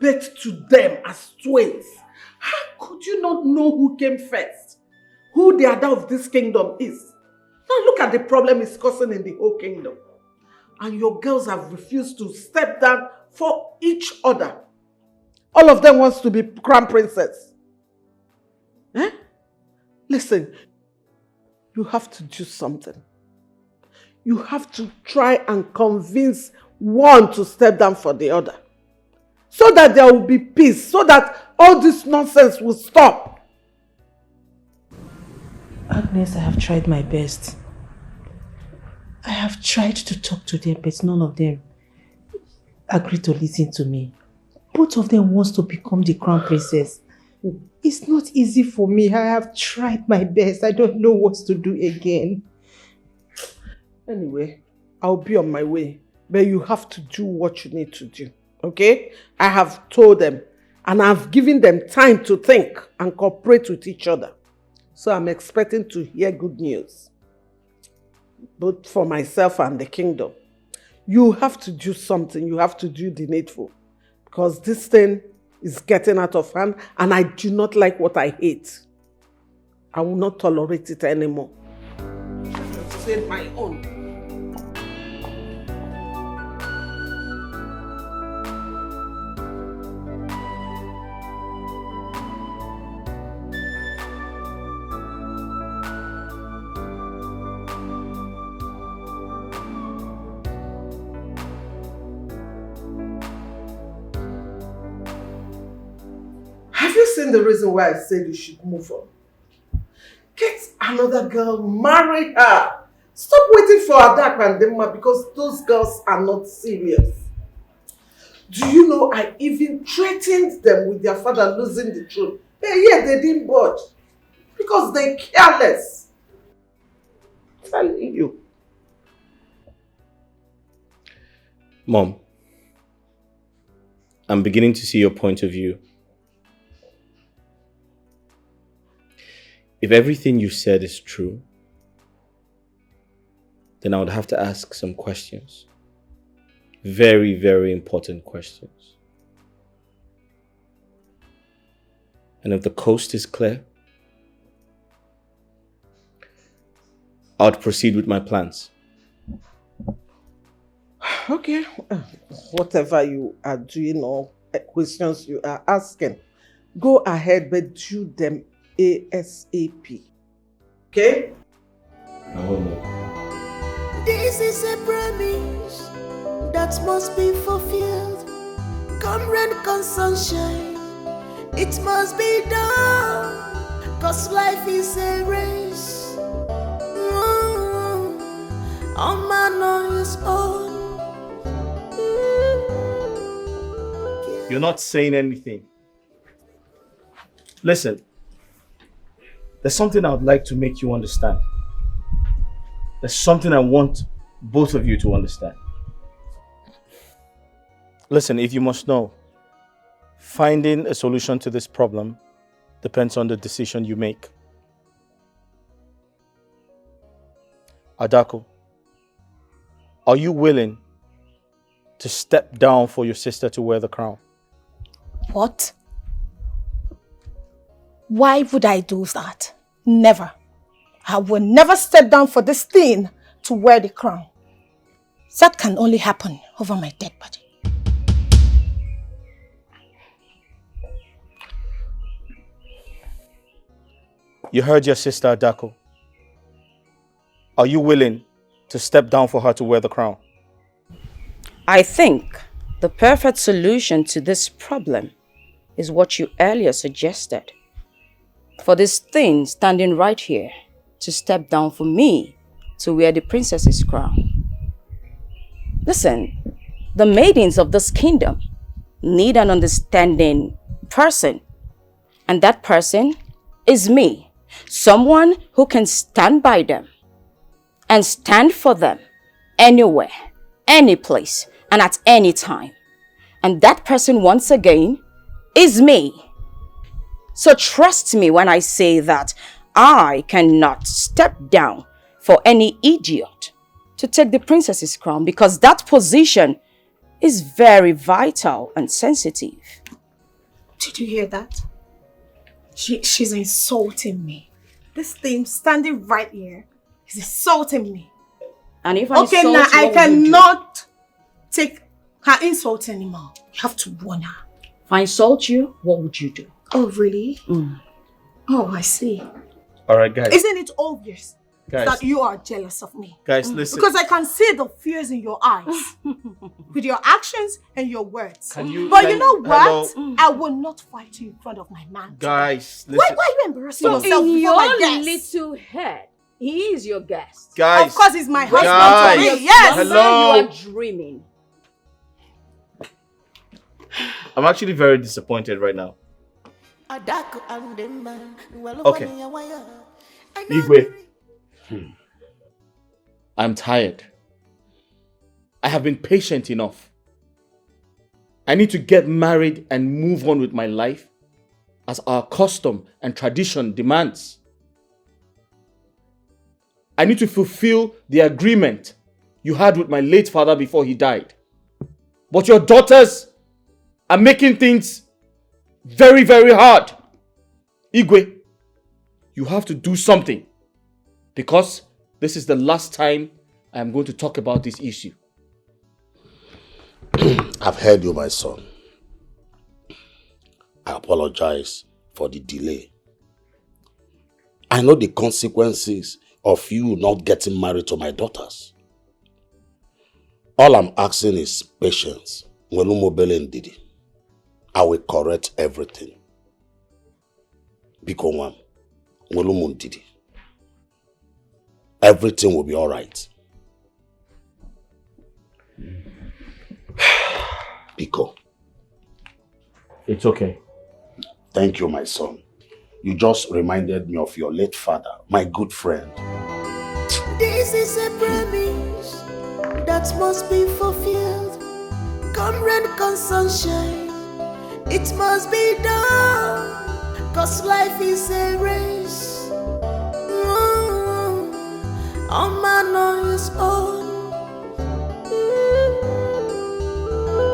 birth to them as twins. How could you not know who came first? Who the Ada of this kingdom is? Now look at the problem it's causing in the whole kingdom. And your girls have refused to step down for each other. All of them wants to be crown princess. Eh? Listen, you have to do something. You have to try and convince one to step down for the other. So that there will be peace. So that all this nonsense will stop. Agnes, I have tried my best. I have tried to talk to them, but none of them agreed to listen to me. Both of them wants to become the crown princess. It's not easy for me. I have tried my best. I don't know what to do again. Anyway, I'll be on my way. But you have to do what you need to do. Okay? I have told them. And I've given them time to think and cooperate with each other. So I'm expecting to hear good news. Both for myself and the kingdom. You have to do something. You have to do the needful. Because this thing is getting out of hand and I do not like what I hate. I will not tolerate it anymore. I've said my own. The reason why I said you should move on. Get another girl, marry her. Stop waiting for Adak and Demma because those girls are not serious. Do you know I even threatened them with their father losing the throne? Yet they didn't budge because they're careless. I'm telling you. Mom, I'm beginning to see your point of view. If everything you said is true, then I would have to ask some questions. Very, very important questions. And if the coast is clear, I would proceed with my plans. Okay. Whatever you are doing or questions you are asking, go ahead but do them ASAP. Okay? This is a promise that must be fulfilled. Come rain, come sunshine, it must be done. Cause life is a race. All man on his own. You're not saying anything. Listen. There's something I would like to make you understand. There's something I want both of you to understand. Listen, if you must know, finding a solution to this problem depends on the decision you make. Adako, are you willing to step down for your sister to wear the crown? What? Why would I do that? Never. I will never step down for this thing to wear the crown. That can only happen over my dead body. You heard your sister, Adako. Are you willing to step down for her to wear the crown? I think the perfect solution to this problem is what you earlier suggested. For this thing standing right here to step down for me to wear the princess's crown. Listen, the maidens of this kingdom need an understanding person. And that person is me. Someone who can stand by them and stand for them anywhere, any place, and at any time. And that person, once again, is me. So trust me when I say that I cannot step down for any idiot to take the princess's crown, because that position is very vital and sensitive. Did you hear that? She's insulting me. This thing standing right here is insulting me. And if I Okay, insult now you, I what would you do? cannot take her insult anymore. You have to warn her. If I insult you, what would you do? Oh, really? Oh, I see. Alright, guys. Isn't it obvious Guys. that you are jealous of me? Guys, listen. Because I can see the fears in your eyes with your actions and your words. Can you- but can- you know what? hello? I will not fight you in front of my man. Guys, listen. Why are you embarrassing yourself in before my your guests? little head, he is your guest. Guys. Of course, he's my husband. Guys. For me, yes. Hello? You are dreaming. I'm actually very disappointed right now. Okay. Igwe. I'm tired. I have been patient enough. I need to get married and move on with my life as our custom and tradition demands. I need to fulfill the agreement you had with my late father before he died. But your daughters are making things very, very hard. Igwe, you have to do something because this is the last time I am going to talk about this issue. I've heard you, my son. I apologize for the delay. I know the consequences of you not getting married to my daughters. All I'm asking is patience. I will correct everything. Everything will be all right. Biko. It's okay. Thank you, my son. You just reminded me of your late father, my good friend. This is a promise that must be fulfilled. Come rain, come sunshine, it must be done. Cause life is a race. A man on his own.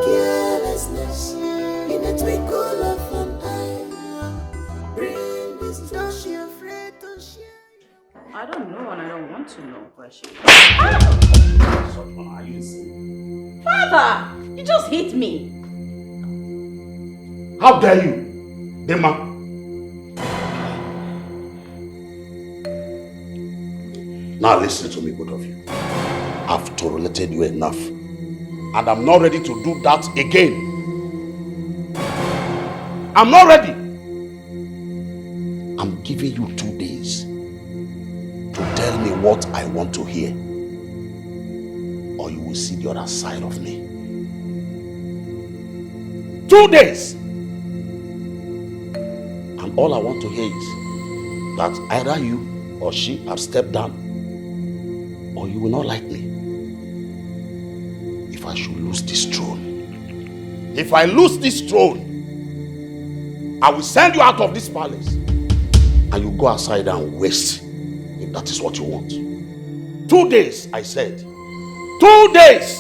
Carelessness in a twinkle of an eye. Bring this, don't be afraid to share. I don't know and I don't want to know, Precious. Father, you just hit me. How dare you, Dema? Now listen to me, both of you. I've tolerated you enough. And I'm not ready to do that again. I'm not ready. I'm giving you 2 days to tell me what I want to hear. Or you will see the other side of me. 2 days. And all I want to hear is that either you or she have stepped down, or you will not like me. If I should lose this throne, if I lose this throne, I will send you out of this palace and you go outside and waste, if that is what you want. 2 days, I said. 2 days!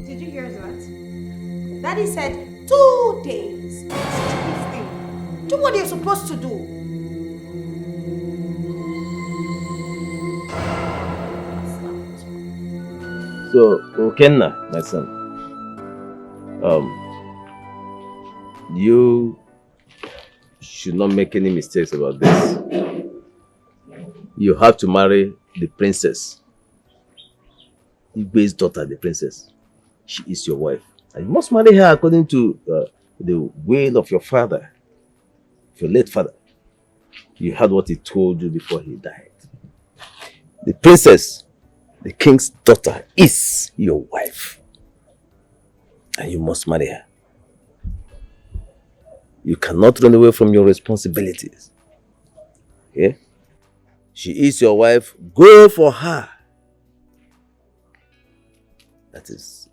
Did you hear that? Daddy said 2 days. Stupid thing. Do what you're supposed to do. So, Okenna, my son, you should not make any mistakes about this. You have to marry the princess. Igwe's daughter, the princess. She is your wife. And you must marry her according to the will of your father, your late father. You heard what he told you before he died. The princess, the king's daughter, is your wife. And you must marry her. You cannot run away from your responsibilities. Okay? She is your wife. Go for her. That is it.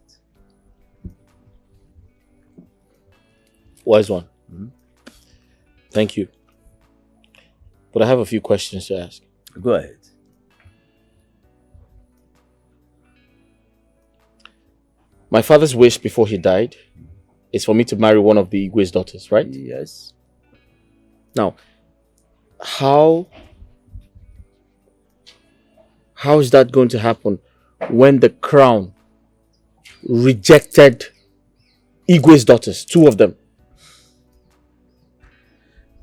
Wise one. Thank you. But I have a few questions to ask. Go ahead. My father's wish before he died is for me to marry one of the Igwe's daughters, right? Yes. Now, how is that going to happen when the crown rejected Igwe's daughters, 2 of them?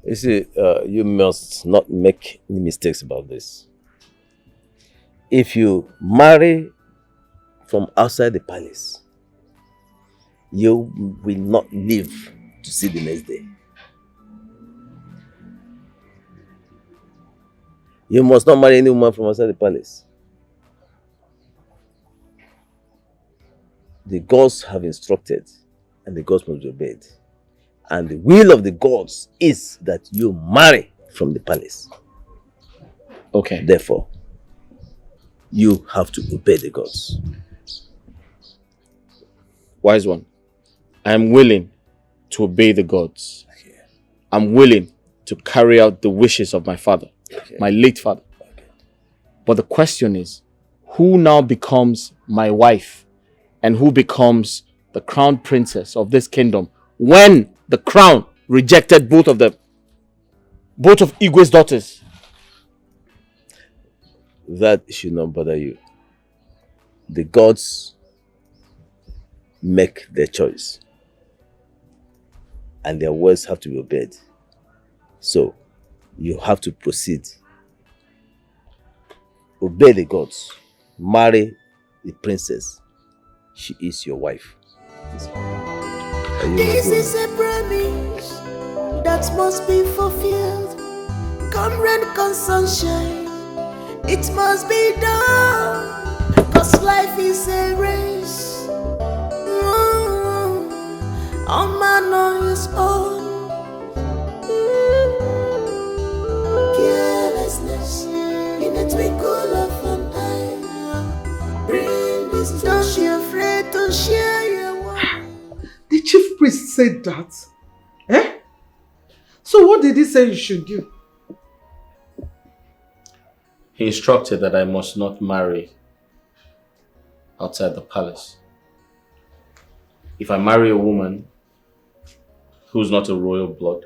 You see, you must not make any mistakes about this. If you marry from outside the palace, you will not live to see the next day. You must not marry any woman from outside the palace. The gods have instructed, and the gods must be obeyed. And the will of the gods is that you marry from the palace. Okay. Therefore, you have to obey the gods. Wise one, I am willing to obey the gods. I'm willing to carry out the wishes of my father, my late father. But the question is, who now becomes my wife and who becomes the crown princess of this kingdom when the crown rejected both of them? Both of Igwe's daughters. That should not bother you. The gods make their choice, and their words have to be obeyed. So, you have to proceed. Obey the gods. Marry the princess. She is your wife. This is a promise that must be fulfilled. Come rain, come sunshine, it must be done. Cause life is a race. All man on his own. Carelessness in a twinkle of an eye. Bring this. Don't be afraid to share your word. The chief priest said that. Eh? So what did he say you should do? He instructed that I must not marry outside the palace. If I marry a woman who's not a royal blood,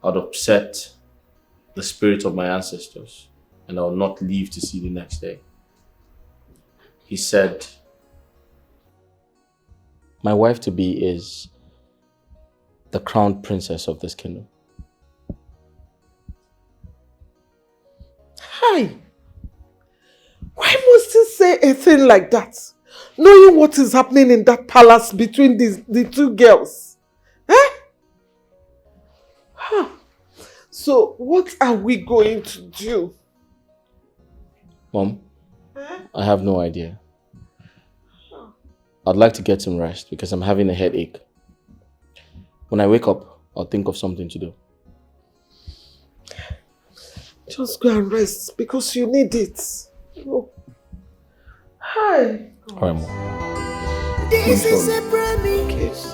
I'd upset the spirit of my ancestors and I'll not live to see the next day. He said, my wife-to-be is the crown princess of this kingdom. Hi! Why must he say a thing like that? Knowing what is happening in that palace between the 2 girls. Eh? Huh. So what are we going to do? Mom, I have no idea. I'd like to get some rest because I'm having a headache. When I wake up, I'll think of something to do. Just go and rest because you need it. Oh. Hi. All right, Mom. This is a promise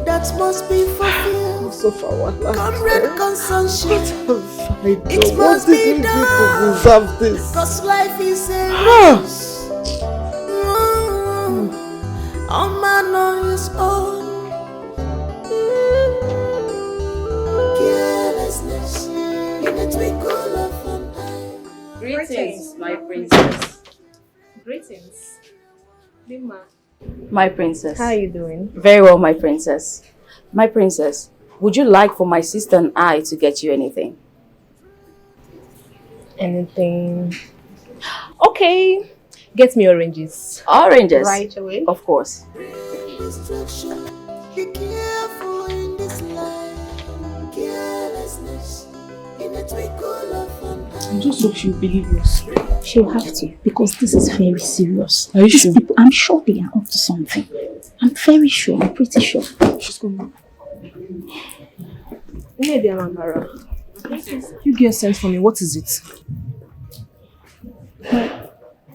that must be fulfilled. So far, what Come rain, come sunshine, it what must did be we do to done. deserve this? Cause life is a race. All man on his own. Carelessness in a twinkle of an eye. Greetings, my princess. Greetings. Lima. My princess. How are you doing? Very well, my princess. My princess, would you like for my sister and I to get you anything? Anything? Okay. Get me oranges. Oranges? Right away. Of course. Destruction. Be careful in this life. Carelessness in a twinkle of an eye. I just hope she'll believe us. She'll have to, because this is very serious. Are you These sure? people, I'm sure they are up to something. I'm very sure. I'm pretty sure. She's coming. Maybe I'm Amara. You get sent for me. What is it?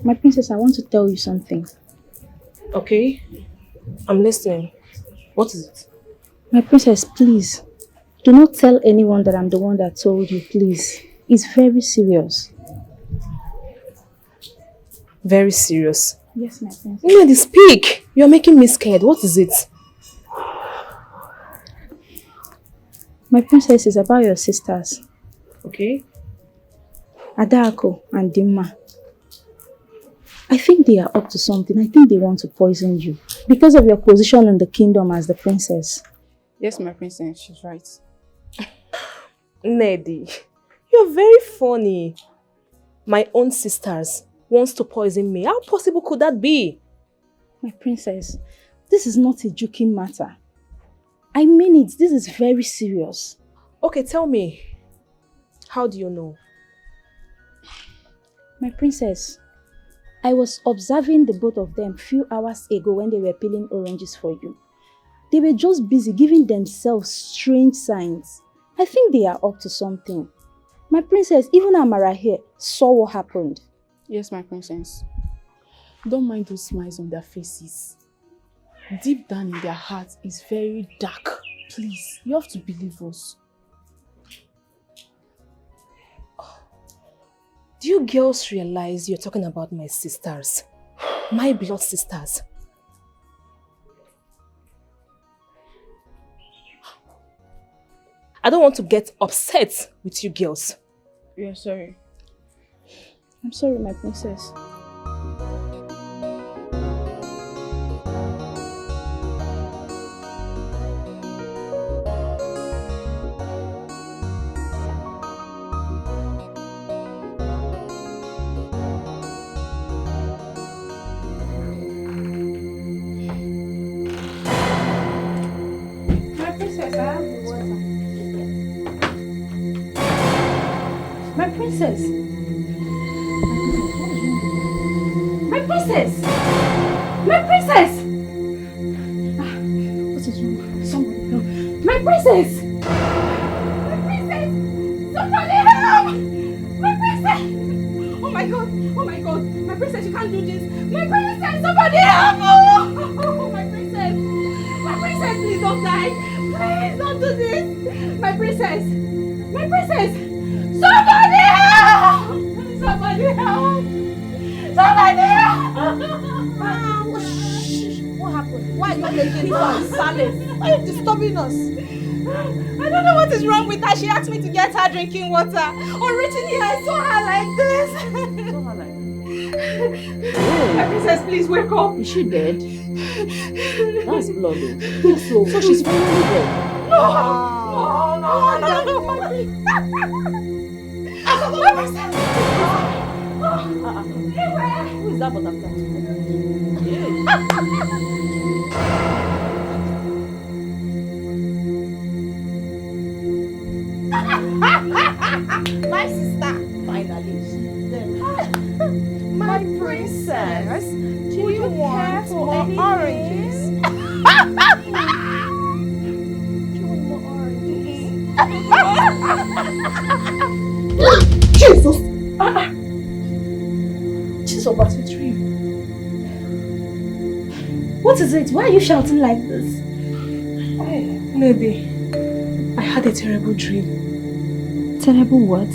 My princess, I want to tell you something. Okay. I'm listening. What is it? My princess, please. Do not tell anyone that I'm the one that told you, please. It's very serious. Very serious. Yes, my princess. Nedi, speak! You're making me scared. What is it? My princess is about your sisters, Okay. Adako and Dimma. I think they are up to something. I think they want to poison you because of your position in the kingdom as the princess. Yes, my princess, she's right. Nedi, you're very funny. My own sisters wants to poison me. How possible could that be? My princess, this is not a joking matter. I mean it. This is very serious. Okay, tell me. How do you know? My princess, I was observing the both of them few hours ago when they were peeling oranges for you. They were just busy giving themselves strange signs. I think they are up to something. My princess, even Amara here saw what happened. Yes, my princess. Don't mind those smiles on their faces. Deep down in their hearts is very dark. Please, you have to believe us. Do you girls realize you're talking about my sisters? My blood sisters. I don't want to get upset with you girls. We are sorry. I'm sorry, my princess. My princess! My princess! My princess! What is wrong? Somebody help! My princess! My princess! Somebody help! My princess! Oh my god! Oh my god! My princess, you can't do this! My princess! Somebody help! Oh my princess! My princess, please don't die! Please don't do this! My princess! My princess! Somebody help! Somebody help! Somebody help! What happened? Why are you making us silent? Why are you disturbing us? I don't know what is wrong with her. She asked me to get her drinking water. Written here, I saw her like this. Saw her like this? My princess, please wake up. Is she dead? That's blood. Yes, so she's finally dead. No! My princess! Who is that butterfly? My sister! Finally. My princess! Do you want more oranges? Do you want more oranges? Jesus! Jesus, what's with you? What is it? Why are you shouting like this? Maybe I had a terrible dream. Terrible what?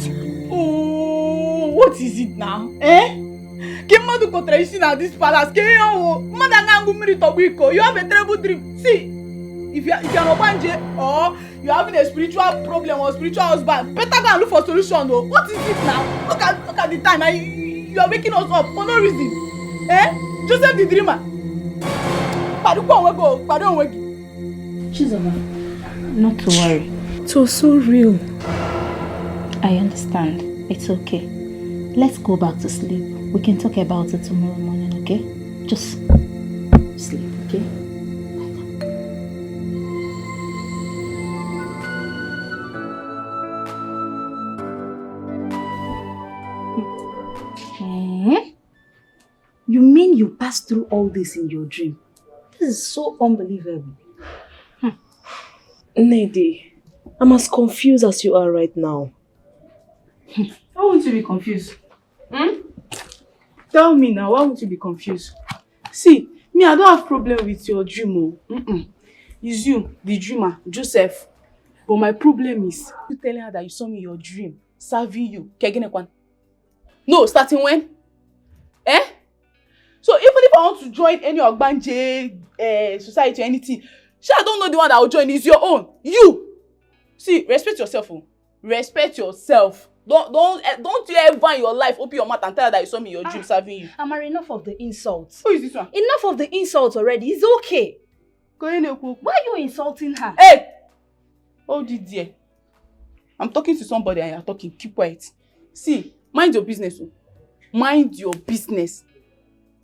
Oh, what is it now? Eh? Kimadu contradiction at this palace. You have a terrible dream. See, if you're not banje or you're having a spiritual problem or spiritual husband, better go and look for solution though. What is it now? Look at the time. You are waking us up for no reason. Eh? Joseph the dreamer. Chizoma, not to worry. It was so real. I understand. It's okay. Let's go back to sleep. We can talk about it tomorrow morning, okay? Just sleep, okay? You mean you passed through all this in your dream? This is so unbelievable. Nedi, I'm as confused as you are right now. Why won't you be confused? Tell me now, why won't you be confused? See, I don't have problem with your dream. It's you, the dreamer, Joseph. But my problem is, you telling her that you saw me in your dream, serving you. No, starting when? Eh? So even if I want to join any Ogbanje society or anything, I don't know the one that will join. It's your own. You. See, respect yourself. Oh. Respect yourself. Don't you ever in your life open your mouth and tell her that you saw me in your dream serving you. Amara, enough of the insults. Who is this one? Enough of the insults already. It's okay. Why are you insulting her? Hey! Oh, dear. I'm talking to somebody and you're talking. Keep quiet. See, mind your business. Mind your business.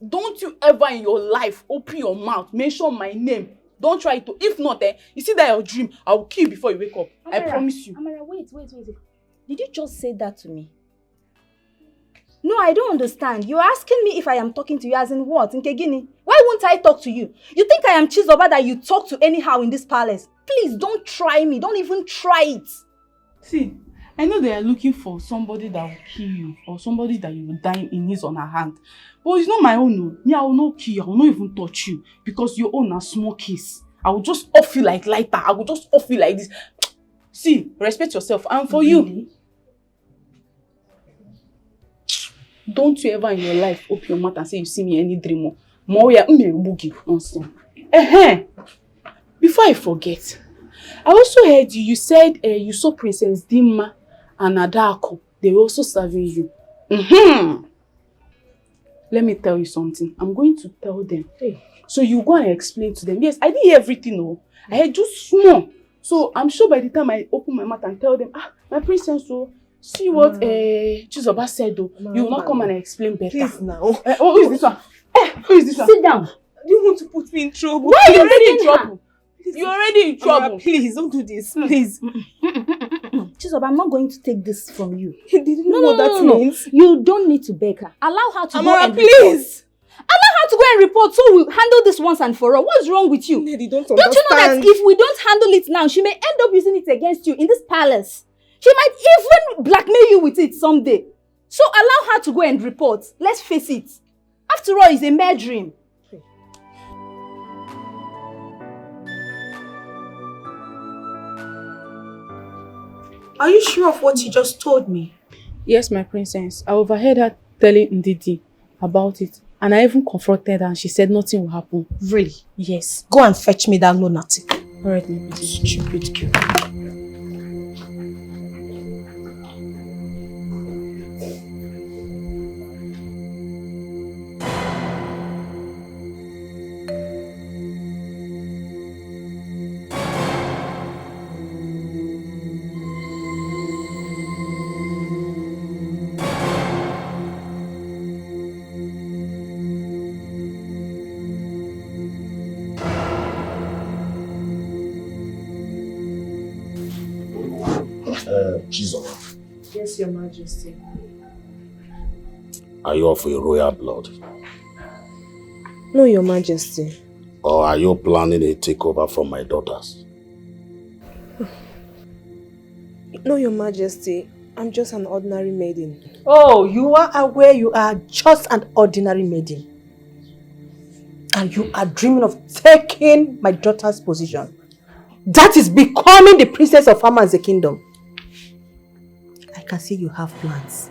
Don't you ever in your life open your mouth, mention my name. Don't try to. If not, you see that your dream, I will kill you before you wake up. Amara, I promise you. Amara, wait. Did you just say that to me? No, I don't understand. You're asking me if I am talking to you as in what? In Kegini? Why won't I talk to you? You think I am Chizoba that you talk to anyhow in this palace? Please, don't try me. Don't even try it. See, I know they are looking for somebody that will kill you or somebody that you will die in his or her hand. But it's not my own. No. Me, I will not kill you. I will not even touch you because your own a small case. I will just off you like lighter. I will just off you like this. See, respect yourself. And for you, don't you ever in your life open your mouth and say you see me any dream more. Before I forget, I also heard you said you saw Princess Dimma and Adako. They were also serving you. Let me tell you something. I'm going to tell them. Hey. So you go and explain to them. Yes, I didn't hear everything. Oh. I heard just small. So I'm sure by the time I open my mouth and tell them, my princess, see what Chizoba said though. You will not come and explain better. Please now. Who is this one? Who is this one? Sit down. You want to put me in trouble? Why are you already in trouble? You're already in trouble. Please, don't do this. Please. Chizoba, I'm not going to take this from you. You didn't know what that means. You don't need to beg her. Allow her to Amara, go and please. Allow her to go and report so we'll handle this once and for all. What's wrong with you? Lady, don't you know that if we don't handle it now, she may end up using it against you in this palace? She might even blackmail you with it someday. So allow her to go and report. Let's face it. After all, it's a mere dream. Are you sure of what you just told me? Yes, my princess. I overheard her telling Ndidi about it. And I even confronted her and she said nothing will happen. Really? Yes. Go and fetch me that lunatic. Alright, my princess. Stupid girl. Jesus. Yes, Your Majesty. Are you of a royal blood? No, Your Majesty. Or are you planning a takeover from my daughters? No, Your Majesty. I'm just an ordinary maiden. Oh, you are aware you are just an ordinary maiden. And you are dreaming of taking my daughter's position. That is becoming the princess of Ama's kingdom. I can see you have plans.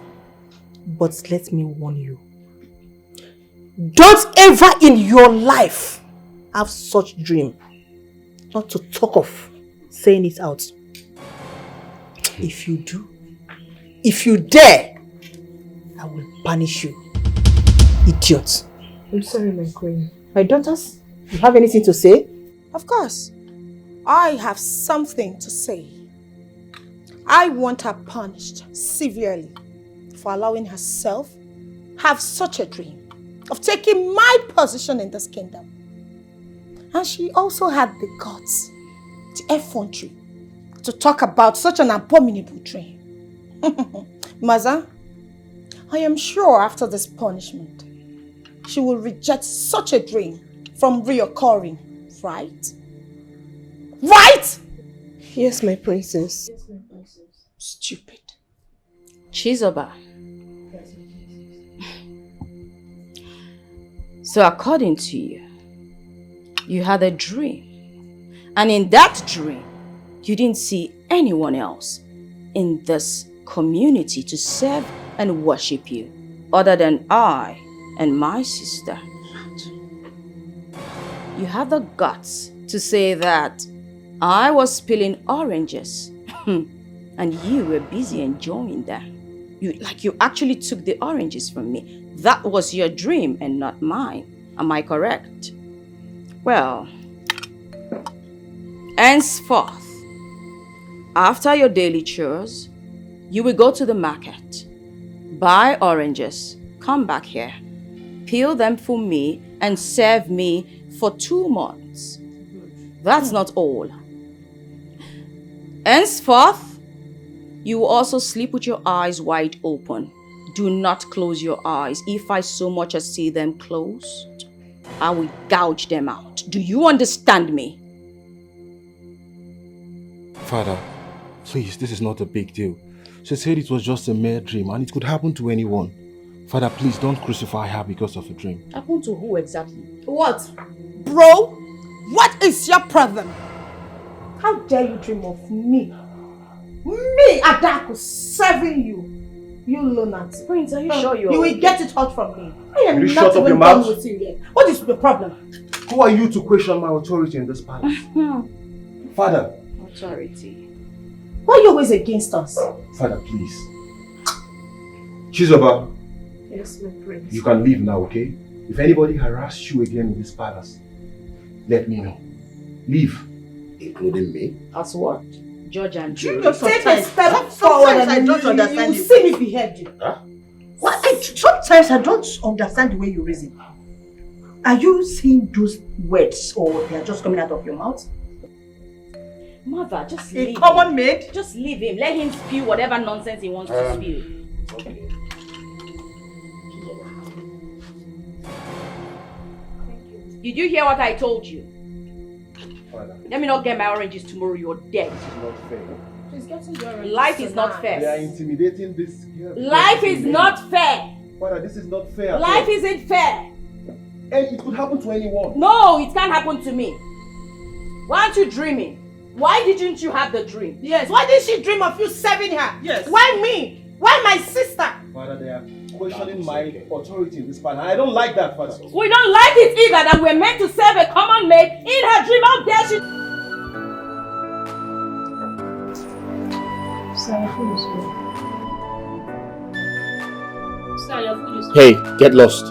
But let me warn you. Don't ever in your life have such dream. Not to talk of saying it out. If you do, if you dare, I will punish you. Idiot. I'm sorry, my queen. My daughters, you have anything to say? Of course. I have something to say. I want her punished severely for allowing herself have such a dream of taking my position in this kingdom. And she also had the guts, the effrontery, to talk about such an abominable dream. Maza, I am sure after this punishment, she will reject such a dream from reoccurring, right? Right? Yes, my princess. Yes, my princess. Stupid. Chizoba. So according to you, you had a dream. And in that dream, you didn't see anyone else in this community to serve and worship you other than I and my sister. You have the guts to say that I was peeling oranges and you were busy enjoying them. You actually took the oranges from me. That was your dream and not mine. Am I correct? Well, henceforth, after your daily chores, you will go to the market, buy oranges, come back here, peel them for me and serve me for 2 months. That's not all. Henceforth, you will also sleep with your eyes wide open. Do not close your eyes. If I so much as see them closed, I will gouge them out. Do you understand me? Father, please, this is not a big deal. She said it was just a mere dream and it could happen to anyone. Father, please don't crucify her because of a dream. Happen to who exactly? What? Bro, what is your problem? How dare you dream of me? Me, Adaku, serving you. You lunatic. Prince, are you sure you're... You will get it hot from me. I am You not shut up even your done mouth. with you yet. What is the problem? Who are you to question my authority in this palace? Father. Authority. Why are you always against us? Father, please. Chizoba, Yes, my prince. you can leave now, okay? If anybody harasses you again in this palace, let me know. Leave. Including me? As what? Judge and You jury. just take a step forward and I don't understand you you. see me behead you. Huh? Sometimes I don't understand the way you reason. Are you saying those words or they are just coming out of your mouth? Mother, just A leave common him. maid? Just leave him. Let him spew whatever nonsense he wants to spew. Okay. Did you hear what I told you? Father, Let me not get my oranges tomorrow. You're dead. this is not fair. She's getting your Life is not They are fair. intimidating this girl. Life is not fair. Father, this is not fair. at Life all. isn't fair. And it could happen to anyone. No, it can't happen to me. Why aren't you dreaming? Why didn't you have the dream? Yes, why did she dream of you serving her? Yes. Why me? Why my sister? Father, they are questioning my authority in this palace. I don't like that, Father. We don't like it either that we're meant to serve a common maid in her dream. How dare she? Sir, your food is... Hey, get lost.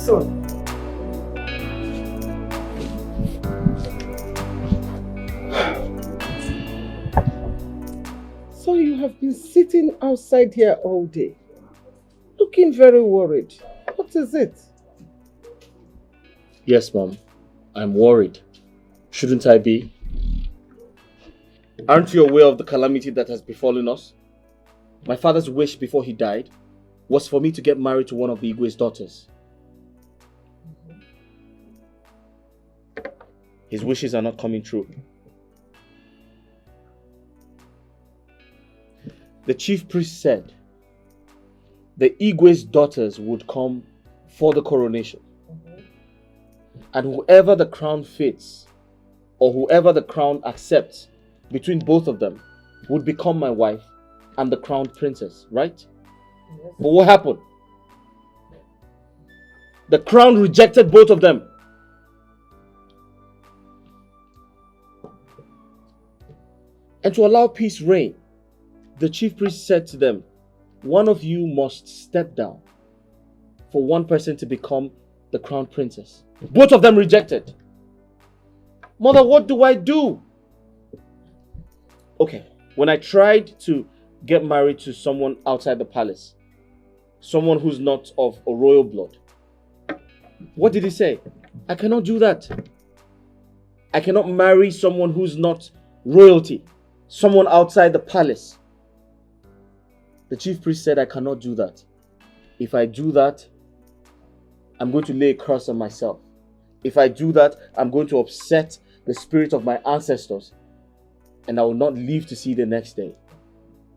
So, So you have been sitting outside here all day, looking very worried. What is it? Yes, Mom. I'm worried. Shouldn't I be? Aren't you aware of the calamity that has befallen us? My father's wish before he died was for me to get married to one of the Igwe's daughters. His wishes are not coming true. The chief priest said the Igwe's daughters would come for the coronation. And whoever the crown fits, or whoever the crown accepts between both of them, would become my wife and the crowned princess, right? But what happened? The crown rejected both of them. And to allow peace reign, the chief priest said to them, one of you must step down for one person to become the crown princess. Both of them rejected. Mother, what do I do? Okay, when I tried to get married to someone outside the palace, someone who's not of a royal blood, what did he say? I cannot do that. I cannot marry someone who's not royalty, someone outside the palace. The chief priest said I cannot do that. If I do that, I'm going to lay a curse on myself. If I do that, I'm going to upset the spirit of my ancestors, and I will not live to see the next day.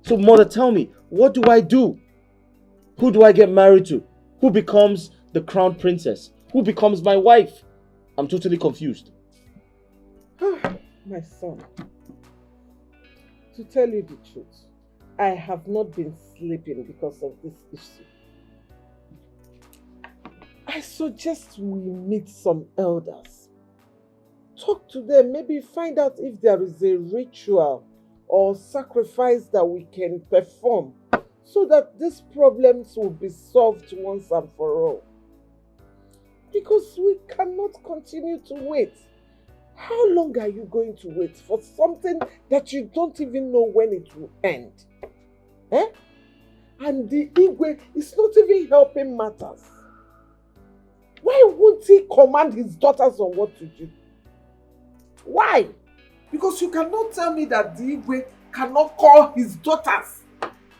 So mother, tell me, what do I do? Who do I get married to? Who becomes the crown princess? Who becomes my wife? I'm totally confused. My son, to tell you the truth, I have not been sleeping because of this issue. I suggest we meet some elders. Talk to them, maybe find out if there is a ritual or sacrifice that we can perform so that these problems will be solved once and for all. Because we cannot continue to wait. How long are you going to wait for something that you don't even know when it will end? Eh? And the Igwe is not even helping matters. Why won't he command his daughters on what to do? Why? Because you cannot tell me that the Igwe cannot call his daughters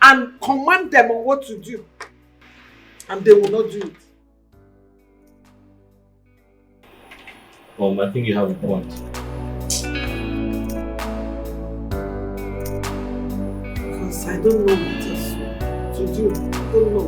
and command them on what to do. And they will not do it. I think you have a point. Because I don't know what else to do. I don't know.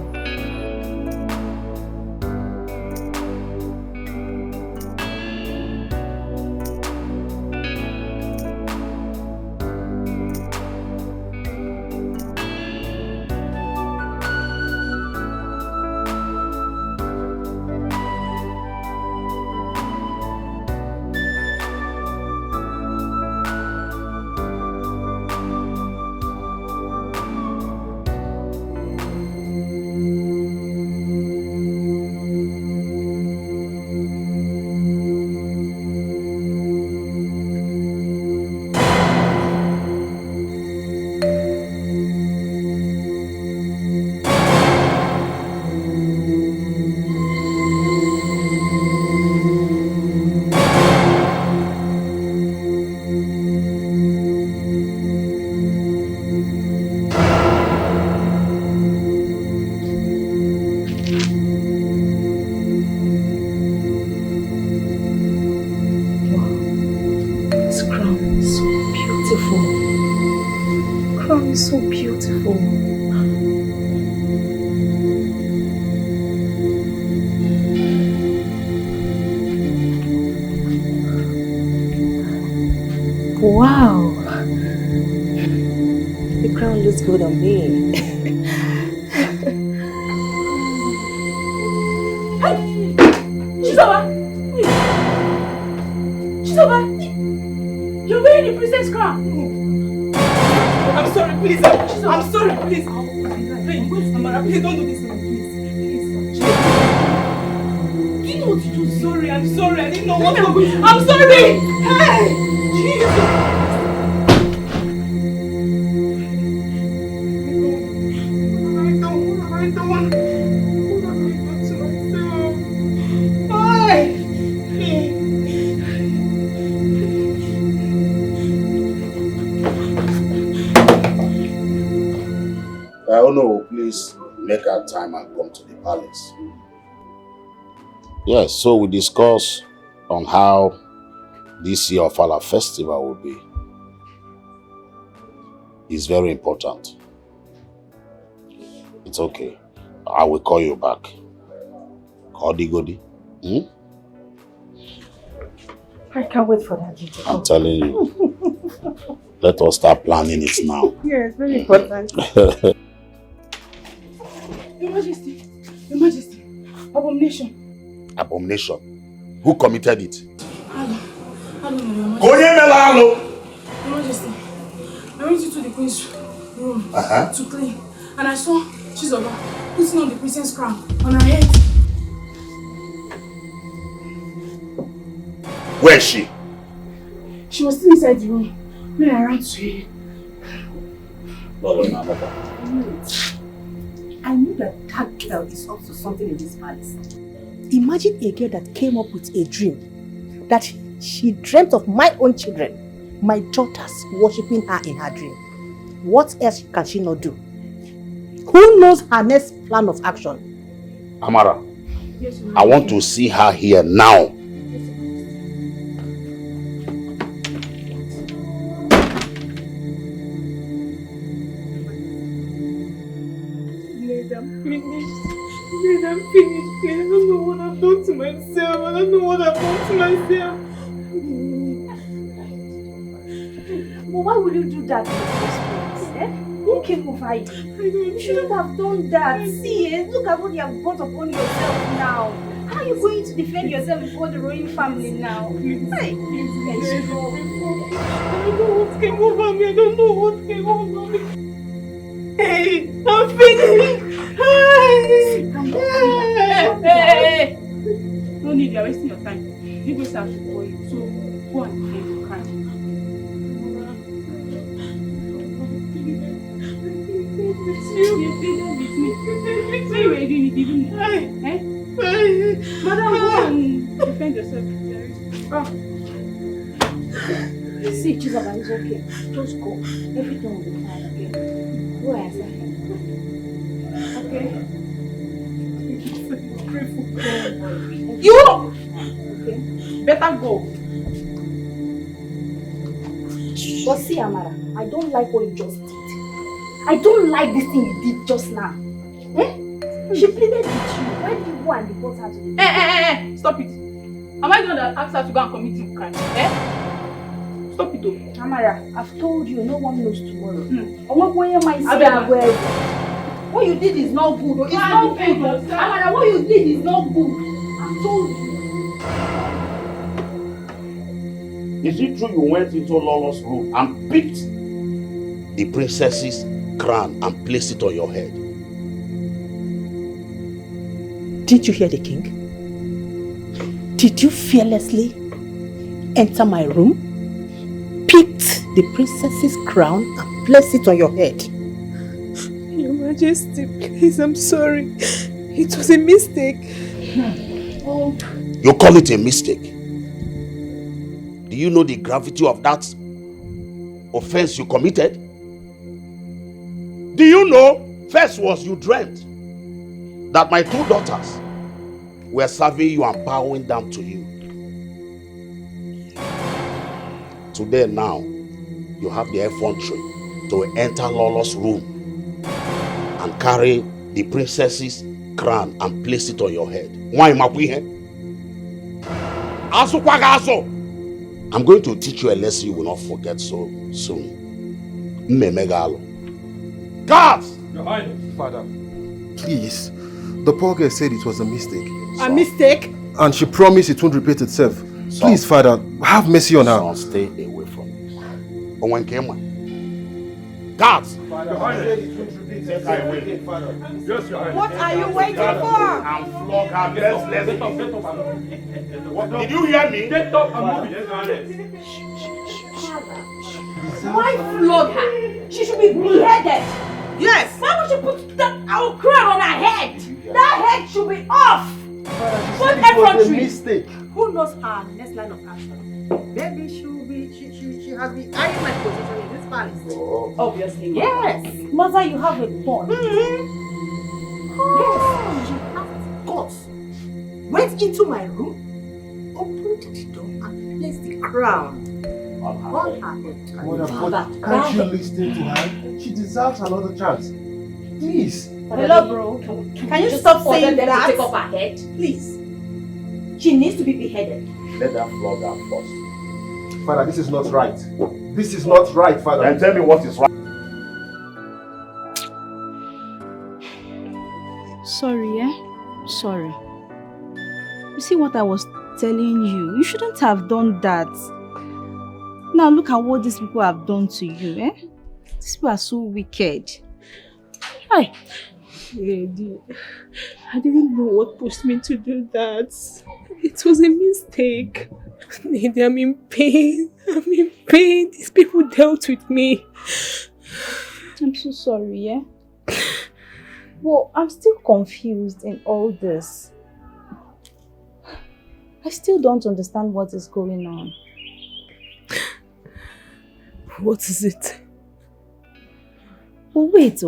So beautiful. Wow. The crown looks good on me. Hey! Chizoba! Chizoba! You're wearing the princess crown! I'm sorry, please. I'm sorry, please. Please, Amara, please don't do this to me, please. Do you know what to do? Sorry, I'm sorry. I didn't know what to do. I'm sorry! Hey! Jesus! No, please make our time and come to the palace. Yes, so we discuss on how this year of our festival will be. It's very important. It's okay. I will call you back. Godi. I can't wait for that. I'm telling you. Let us start planning it now. Yeah, it's very important. Your Majesty, abomination. Abomination? Who committed it? Hello, Your Majesty, I went into the queen's room to clean, and I saw Chizoba putting on the princess crown on her head. Where is she? She was still inside the room when I ran to her. I knew that girl is up to something in this palace. Imagine a girl that came up with a dream that she dreamt of my own children, my daughters worshipping her in her dream. What else can she not do? who knows her next plan of action? Amara, Yes, I want to see her here now. I'm finished. I'm finished. Please, I don't know what I've done to myself. I don't know what I've done to myself. But why would you do that in the first place? Eh? Who came over you? You shouldn't have done that. See, look at what you have brought upon yourself now. How are you going to defend yourself before the royal family now? Please, hey, please, I don't know what came over me. I don't know what came over me. Hey, I'm finished. Hey, Hey! No need, you're wasting your time. You go start to call you, so go and defend your crime. You pleaded with me. So you were doing it even more. Eh? Madam, go and defend yourself. See, Chisaba, it's okay. Just go. Everything will be fine, okay? Go ahead, sir. Okay? Pray for God. You! Okay? Better go. But see, Amara, I don't like what you just did. I don't like this thing you did just now. Eh? She pleaded with you. Why did you go and report her to the Hey! Stop it. Am I going to ask her to go and commit a crime? Eh? Stop it, though. Amara, I've told you, no one knows tomorrow. What you did is not good. It's not good. Amara, what you did is not good. I've told you. Is it true you went into Lolo's room and picked the princess's crown and placed it on your head? Did you hear the king? Did you fearlessly enter my room, picked the princess's crown and placed it on your head? Your Majesty, please, I'm sorry. It was a mistake. You call it a mistake? Do you know the gravity of that offense you committed? Do you know, first was you dreamt that my two daughters were serving you and bowing down to you. Today now, you have the effrontery to enter Lolo's room and carry the princess's crown and place it on your head. Why am I here? I'm going to teach you a lesson you will not forget so soon. Mmemegalo. Guards! Your Highness. Father, please. The poor girl said it was a mistake. A mistake? And she promised it won't repeat itself. Please, Father, have mercy on her. Son, stay away from this. Owen came. Guards! Your Highness. Take her away. Yes, Your Highness. What are you waiting for? And flog her mercilessly. Did you hear me? Get up and move it. Why flog her? She should be beheaded. Yes. Why would you put our crown on her head? That head should be off. What effrontery? Mistake. Who knows her next line of action? Maybe she has been eyeing my position in this palace. Obviously. Yes. Mother, you have a point. Yes. She has guts. Went into my room, opened the door and placed the crown on her head. Can't you listen to her? She deserves another chance. Please. Hello, bro. Can you stop saying them that? to take off her head? Please. She needs to be beheaded. Let her flog her first. Father, this is not right. This is not right, Father. And tell me what is right. Sorry, Sorry. You see what I was telling you? You shouldn't have done that. Now look at what these people have done to you, These people are so wicked. Hi. Lady, I didn't know what pushed me to do that. It was a mistake. Lady, I'm in pain. I'm in pain. These people dealt with me. I'm so sorry, Well, I'm still confused in all this. I still don't understand what is going on. What is it? But wait,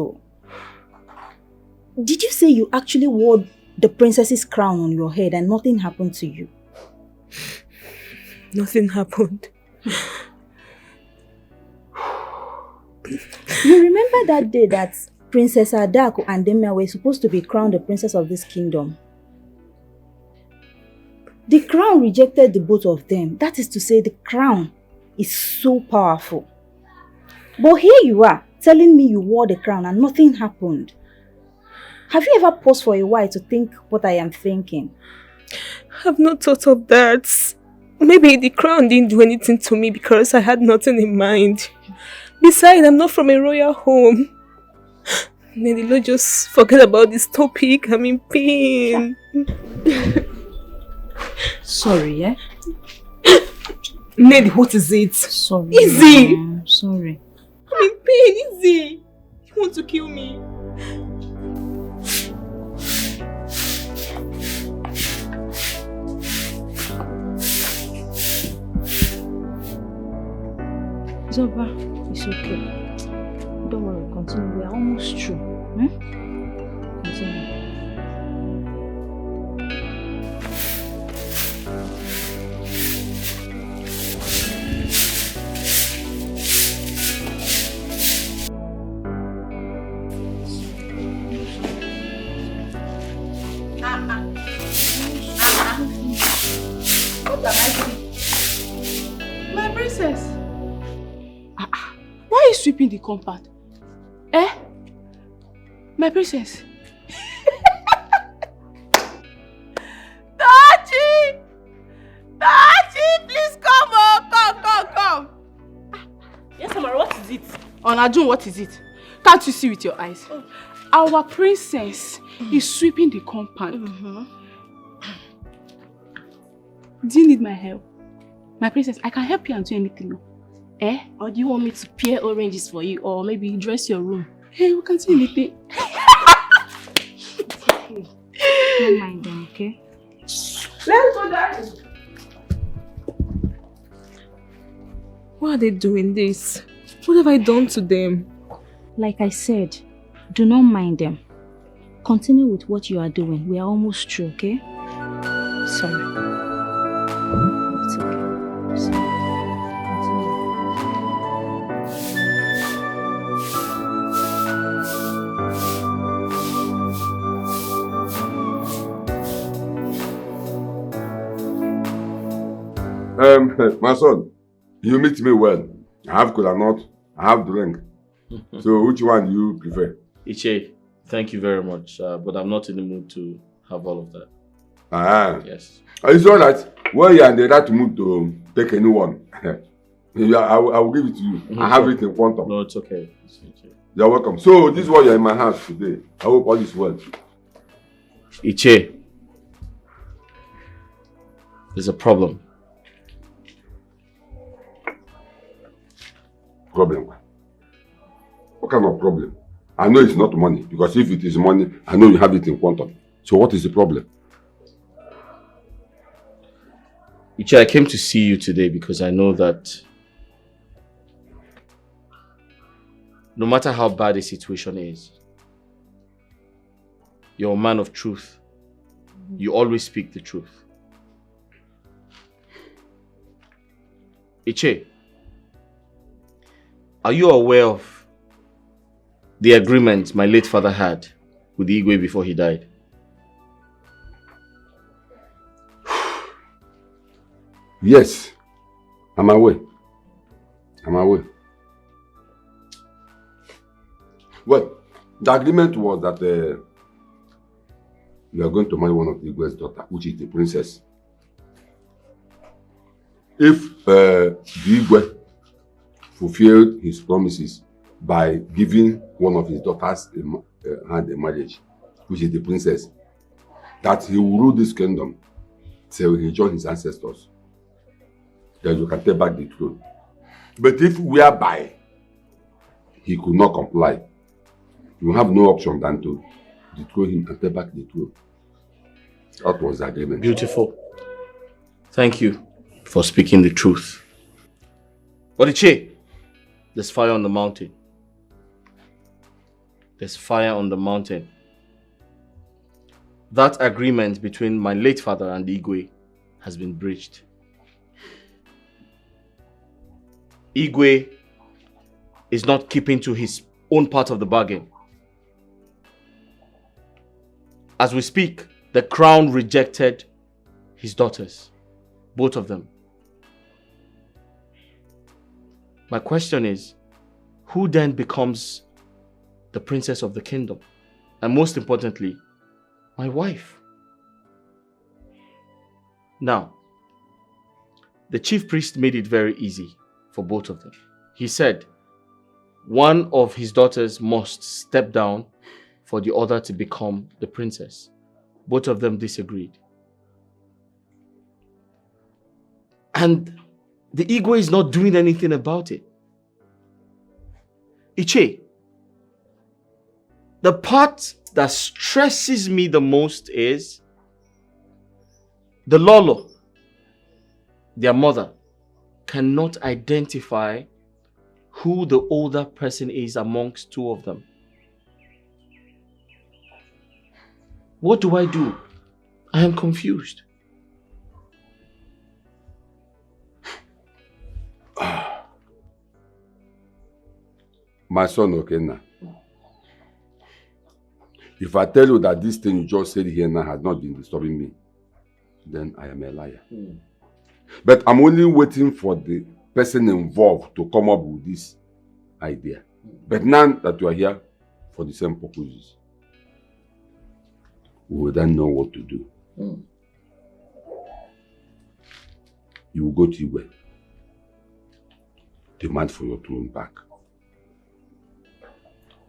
Did you say you actually wore the princess's crown on your head and nothing happened to you? Nothing happened. You remember that day that Princess Adako and Demia were supposed to be crowned the princess of this kingdom? The crown rejected the both of them. That is to say, the crown is so powerful. But here you are, telling me you wore the crown and nothing happened. Have you ever paused for a while to think what I am thinking? I've not thought of that. Maybe the crown didn't do anything to me because I had nothing in mind. Besides, I'm not from a royal home. Maybe Lord just forget about this topic. I'm in pain. Sorry, eh? Ned, what is it? Sorry. Easy! Sorry. I'm in pain, easy! You want to kill me? Zoba, it's okay. Don't worry, continue. We are almost through. Continue. What am I doing? My princess. Why are you sweeping the compound? Eh? My princess. Tachi! Tachi, please come on. Come. Yes, Amara, what is it? Onajun, what is it? Can't you see with your eyes? Our princess is sweeping the compound. Do you need my help? My princess, I can help you and do anything. No? Eh? Or do you want me to peel oranges for you? Or maybe dress your room? Hey, we can't do anything. Don't mind them, okay? Let's go, darling. Why are they doing this? What have I done to them? Like I said, do not mind them. Continue with what you are doing. We are almost through, okay? Sorry. It's okay. Sorry. My son, you meet me well. I have cola nut, I have drink. So which one do you prefer? Iche, thank you very much, but I'm not in the mood to have all of that. Yes. It's all right. Well, you are in the right mood to take anyone. I will give it to you. I have it in front of me. No, it's okay. You're welcome. So this is why you're in my house today. I hope all is well. Iche, there's a problem. Problem? What kind of problem? I know it's not money, because if it is money, I know you have it in front of you. So what is the problem? Iche, I came to see you today because I know that no matter how bad the situation is, you're a man of truth. You always speak the truth. Iche, are you aware of the agreement my late father had with Igwe before he died? Yes, I'm aware. I'm aware. Well, the agreement was that you are going to marry one of the Igwe's daughter, which is the princess. If the Igwe fulfilled his promises by giving one of his daughters hand in marriage, which is the princess, that he will rule this kingdom till he join his ancestors. Then you can take back the throne. But if whereby he could not comply, you have no option than to dethrone him and take back the throne. That was the agreement. Beautiful. Thank you for speaking the truth. But Iche, there's fire on the mountain. There's fire on the mountain. that agreement between my late father and Igwe has been breached. Igwe is not keeping to his own part of the bargain. As we speak, the crown rejected his daughters, both of them. My question is, who then becomes the princess of the kingdom? And most importantly, my wife. Now, the chief priest made it very easy for both of them. He said, one of his daughters must step down for the other to become the princess. Both of them disagreed. And the Igwe is not doing anything about it. Iche, the part that stresses me the most is the Lolo, their mother, cannot identify who the older person is amongst two of them. What do I do? I am confused. My son Okenna, if I tell you that this thing you just said here now has not been disturbing me, then I am a liar. But I'm only waiting for the person involved to come up with this idea. But now that you are here for the same purposes, we will then know what to do. You will go to Igwe, demand for your throne back.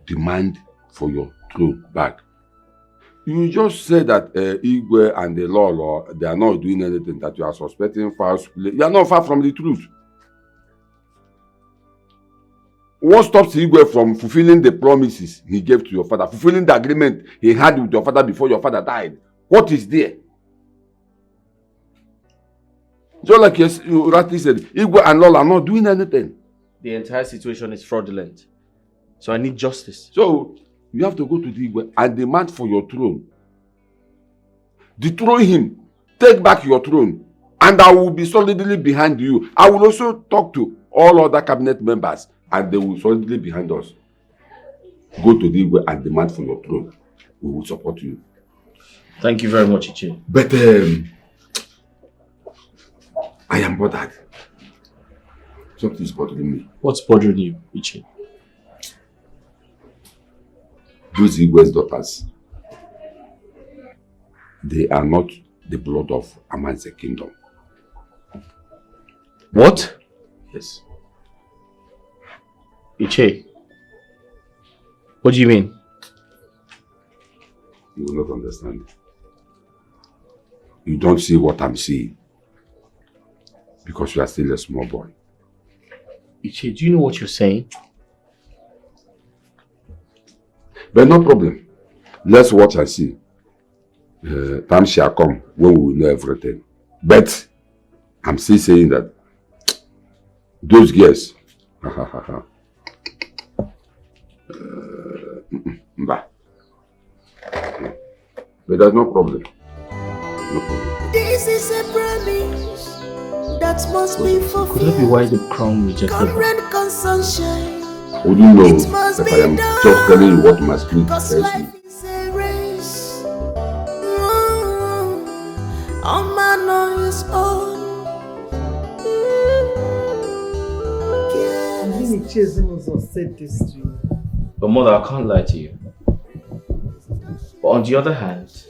Demand for your throne back. You just said that Igwe and the law, they are not doing anything, that you are suspecting false play. You are not far from the truth. What stops Igwe from fulfilling the promises he gave to your father, fulfilling the agreement he had with your father before your father died? What is there? Just like you rightly said, Igwe and Lola are not doing anything. The entire situation is fraudulent. So I need justice. So you have to go to the Igwe and demand for your throne. Dethrone him. Take back your throne. And I will be solidly behind you. I will also talk to all other cabinet members and they will solidly behind us. Go to the Igwe and demand for your throne. We will support you. Thank you very much, Iche. But I am bothered. Something is bothering me. What's bothering you, Iche? Those Igwe's daughters, they are not the blood of Amanze kingdom. What? Yes. Iche, what do you mean? You will not understand. You don't see what I'm seeing. Because you are still a small boy. Iche, do you know what you're saying? But no problem. Let's watch and see. Time shall come when we will know everything. But I'm still saying that those girls, but there's no problem. No problem. This is a promise that must be fulfilled. Could that be why the crown rejected her? Current consumption. Would you know that I am just telling you what my spirit tells me? Is a race. A man on his own. Said this to you. But mother, I can't lie to you. But on the other hand,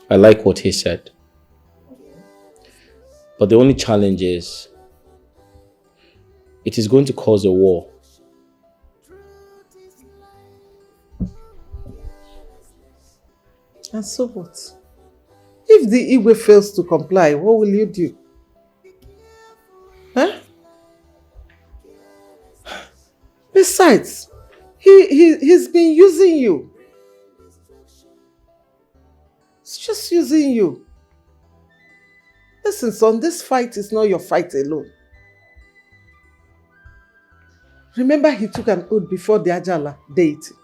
I like what he said. But the only challenge is, it is going to cause a war. And so what? If the Igwe fails to comply, what will you do? Huh? Besides, he's been using you. He's just using you. Listen, son, this fight is not your fight alone. Remember, he took an oath before the Ajala deity.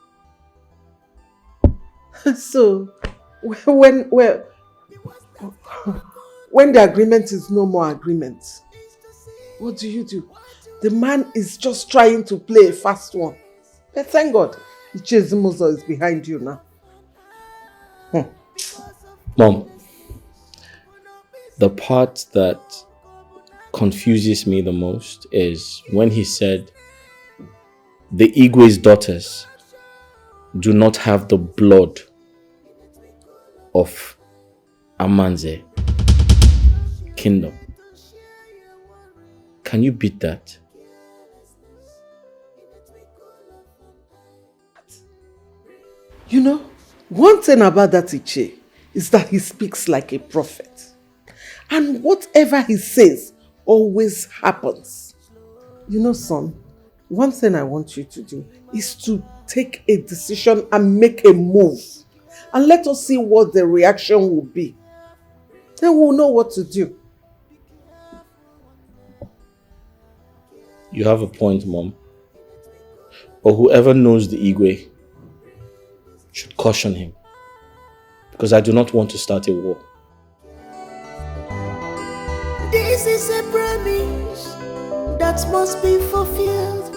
So, When the agreement is no more agreement, what do? The man is just trying to play a fast one. But thank God, Ichezimozo is behind you now. Mom, the part that confuses me the most is when he said the Igwe's daughters do not have the blood of Amanze kingdom. Can you beat that? You know, one thing about that Iche is that he speaks like a prophet. And whatever he says always happens. You know, son, one thing I want you to do is to take a decision and make a move. And let us see what the reaction will be. Then we'll know what to do. You have a point, Mom. But whoever knows the Igwe should caution him. Because I do not want to start a war. This is a promise that must be fulfilled.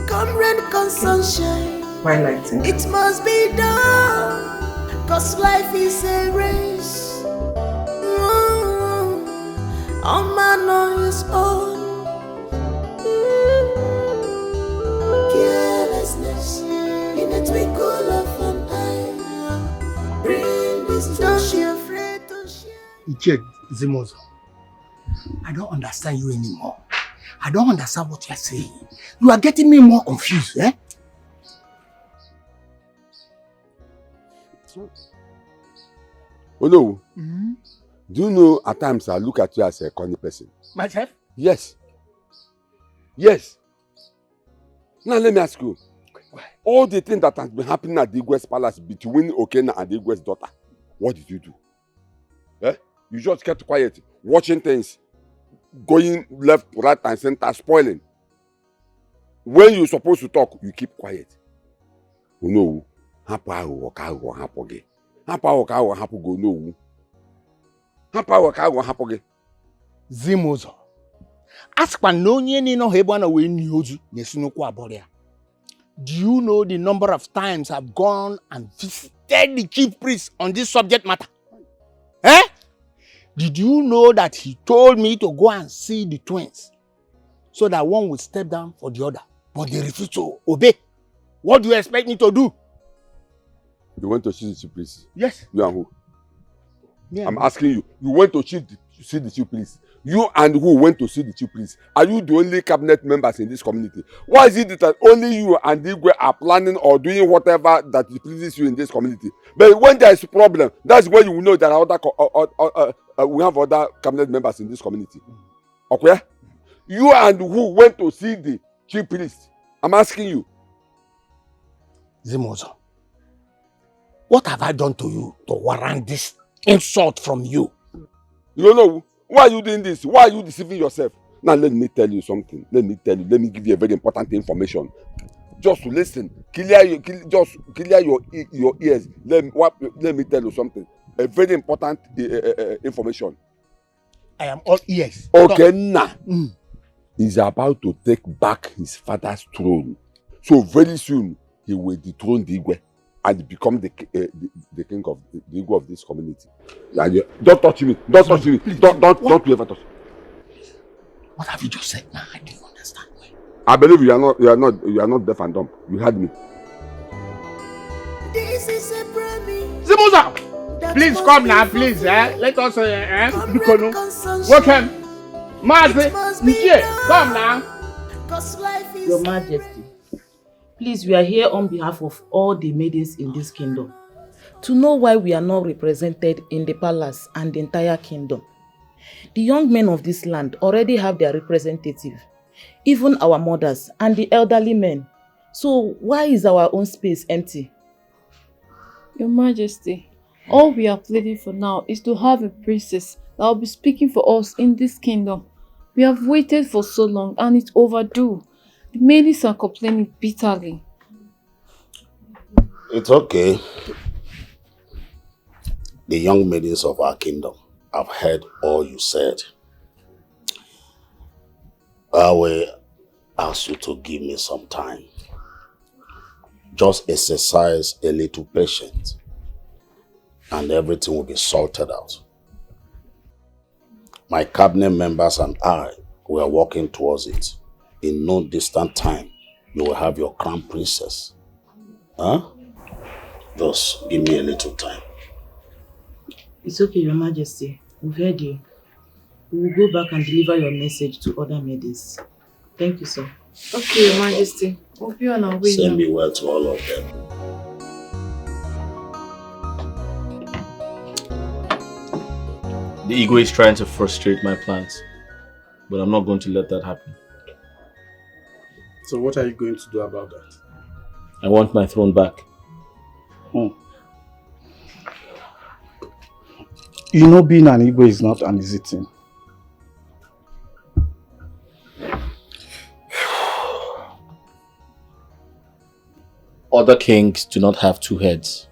Come rain, come sunshine. Why lighting? It must be done. Cause life is a race. A man on his own. Carelessness in a twinkle of an eye. Bring this to share, afraid to share. Iche Zimozo, I don't understand you anymore. I don't understand what you are saying. You are getting me more confused, eh? Oh no. Do you know at times I look at you as a corny person? Myself? Yes. Yes. Now let me ask you. All the things that has been happening at the Igwe's palace between Okena and the Igwe's daughter, what did you do? Eh? You just kept quiet, watching things, going left, right, and center, spoiling. When you're supposed to talk, you keep quiet. You know, Zimozo, ask Panonian in Ohebana when you Nesunoko Aboria. Do you know the number of times I've gone and visited the chief priest on this subject matter? Eh? Did you know that he told me to go and see the twins so that one would step down for the other, but they refused to obey? What do you expect me to do? You went to see the chief priest? Yes. You and who? Yeah, I'm asking you. You went to see the chief priest. You and who went to see the chief priest? Are you the only cabinet members in this community? Why is it that only you and Igwe are planning or doing whatever that pleases you in this community? But when there is a problem, that's when you will know there are other we have other cabinet members in this community. Okay? You and who went to see the chief priest? I'm asking you. Zimozo, what have I done to you to warrant this insult from you? You don't know. Why are you doing this? Why are you deceiving yourself? Now let me tell you something. Let me give you a very important information. Just to listen. Just clear your ears. Let me tell you something. A very important information. I am all ears. Okay, now. He's about to take back his father's throne. So very soon, he will dethrone the Igwe and become the king of the Igwe of this community. Don't touch me. Don't touch me. Don't you ever touch me. What have you just said now? I didn't understand. I believe you are not deaf and dumb. You heard me. This is a promise. Zimoza, please come now, please. Let us welcome. Mazi, come now. Your Majesty, please, we are here on behalf of all the maidens in this kingdom to know why we are not represented in the palace and the entire kingdom. The young men of this land already have their representative, even our mothers and the elderly men. So why is our own space empty? Your Majesty, all we are pleading for now is to have a princess that will be speaking for us in this kingdom. We have waited for so long and it's overdue. The maidens are complaining bitterly. It's okay. The young maidens of our kingdom have heard all you said. I will ask you to give me some time. Just exercise a little patience and everything will be sorted out. My cabinet members and I, we are working towards it. In no distant time, you will have your crown princess. Huh? Just give me a little time. It's okay, Your Majesty. We've heard you. We will go back and deliver your message to other maidens. Thank you, sir. Okay, Your Majesty. We'll be on our way Send now. me well to all of them. The ego is trying to frustrate my plans, but I'm not going to let that happen. So what are you going to do about that? I want my throne back. You know, being an ego is not an easy thing. Other kings do not have two heads.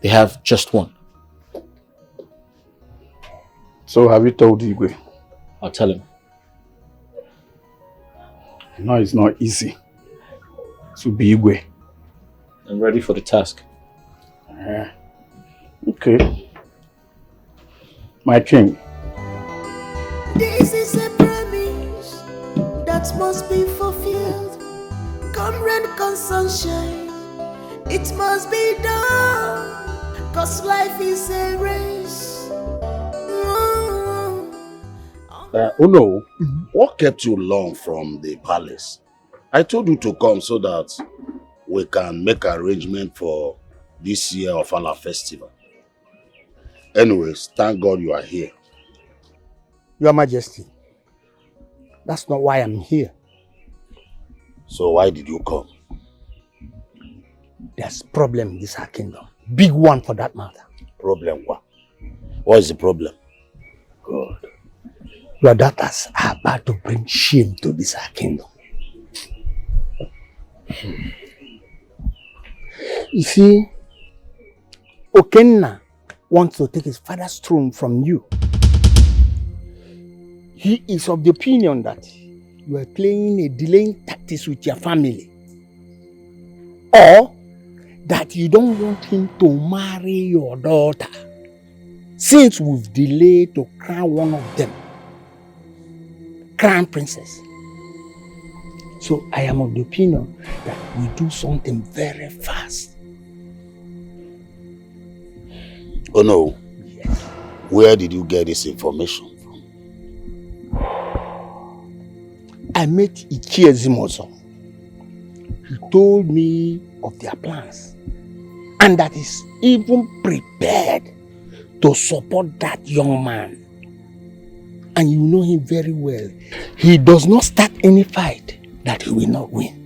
They have just one. So have you told Igwe? I'll tell him. No, it's not easy to be Igwe. I'm ready for the task. Okay. My king. This is a promise that must be fulfilled. Come rain, come sunshine, it must be done. Cause life is a race. Oh no, what kept you long from the palace? I told you to come so that we can make arrangement for this year of our festival. Anyways, thank God you are here. Your Majesty, that's not why I'm here. So why did you come? There's problem in this our kingdom. Big one for that matter. Problem what? What is the problem? God. Your daughters are about to bring shame to this our kingdom. You see, Okenna wants to take his father's throne from you. He is of the opinion that you are playing a delaying tactics with your family. Or that you don't want him to marry your daughter. Since we've delayed to crown one of them crown princess. So I am of the opinion that we do something very fast. Oh no. Yes. Where did you get this information from? I met Ichie Zimozo. He told me of their plans and that he's even prepared to support that young man. And you know him very well. He does not start any fight that he will not win.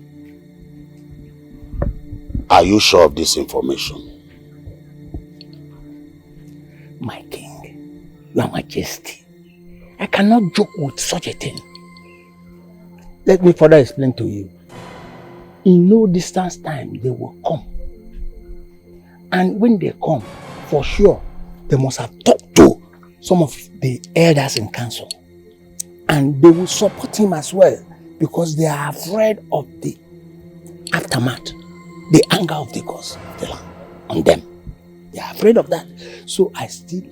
Are you sure of this information? My king, Your Majesty, I cannot joke with such a thing. Let me further explain to you. In no distance time, they will come. And when they come, for sure, they must have talked to some of the elders in council. And they will support him as well because they are afraid of the aftermath, the anger of the gods on them. They are afraid of that. So I still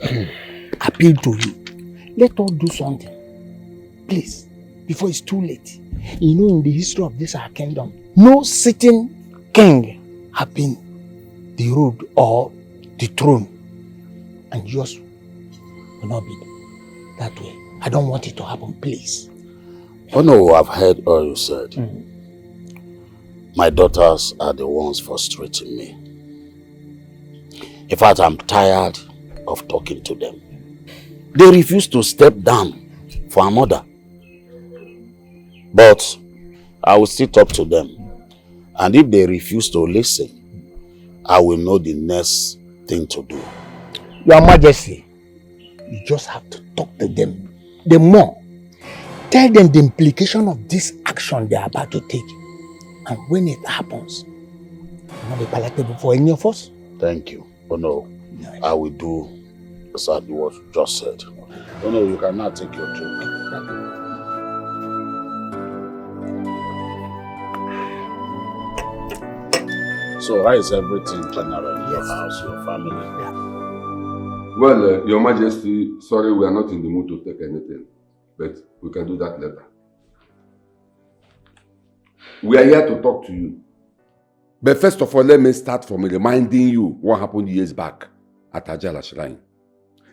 appeal to you. Let us do something. Please, before it's too late. You know, in the history of this our kingdom, no sitting king have been the road or the throne. And yours will not be that way. I don't want it to happen, please. Oh no, I've heard all you said. My daughters are the ones frustrating me. In fact, I'm tired of talking to them. They refuse to step down for a mother. But I will still talk to them. And if they refuse to listen, I will know the next thing to do. Your Majesty, you just have to talk to them. The more, tell them the implication of this action they are about to take. And when it happens, it will not be palatable for any of us. Thank you. Oh no, I will do exactly what you just said. No, you can now take your drink. So, how is everything generally? Your house, your family? Well, Your Majesty, sorry we are not in the mood to take anything, but we can do that later. We are here to talk to you. But first of all, let me start from reminding you what happened years back at Ajala Shrine.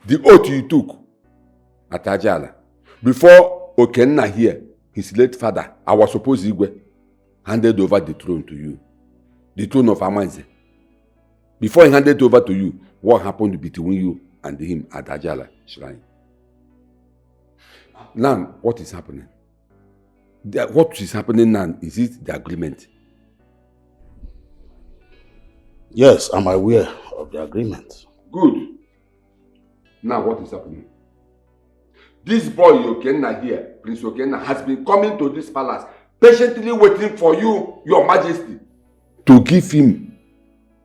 The oath you took at Ajala. Before Okenna here, his late father, our supposed Igwe, handed over the throne to you. The throne of Amaze. Before he handed over to you, what happened between you and him at Ajala Shrine? Now, what is happening? What is happening now? Is it the agreement? Yes, I'm aware of the agreement. Good. Now what is happening? This boy Okenna here, Prince Okenna, has been coming to this palace, patiently waiting for you, Your Majesty, to give him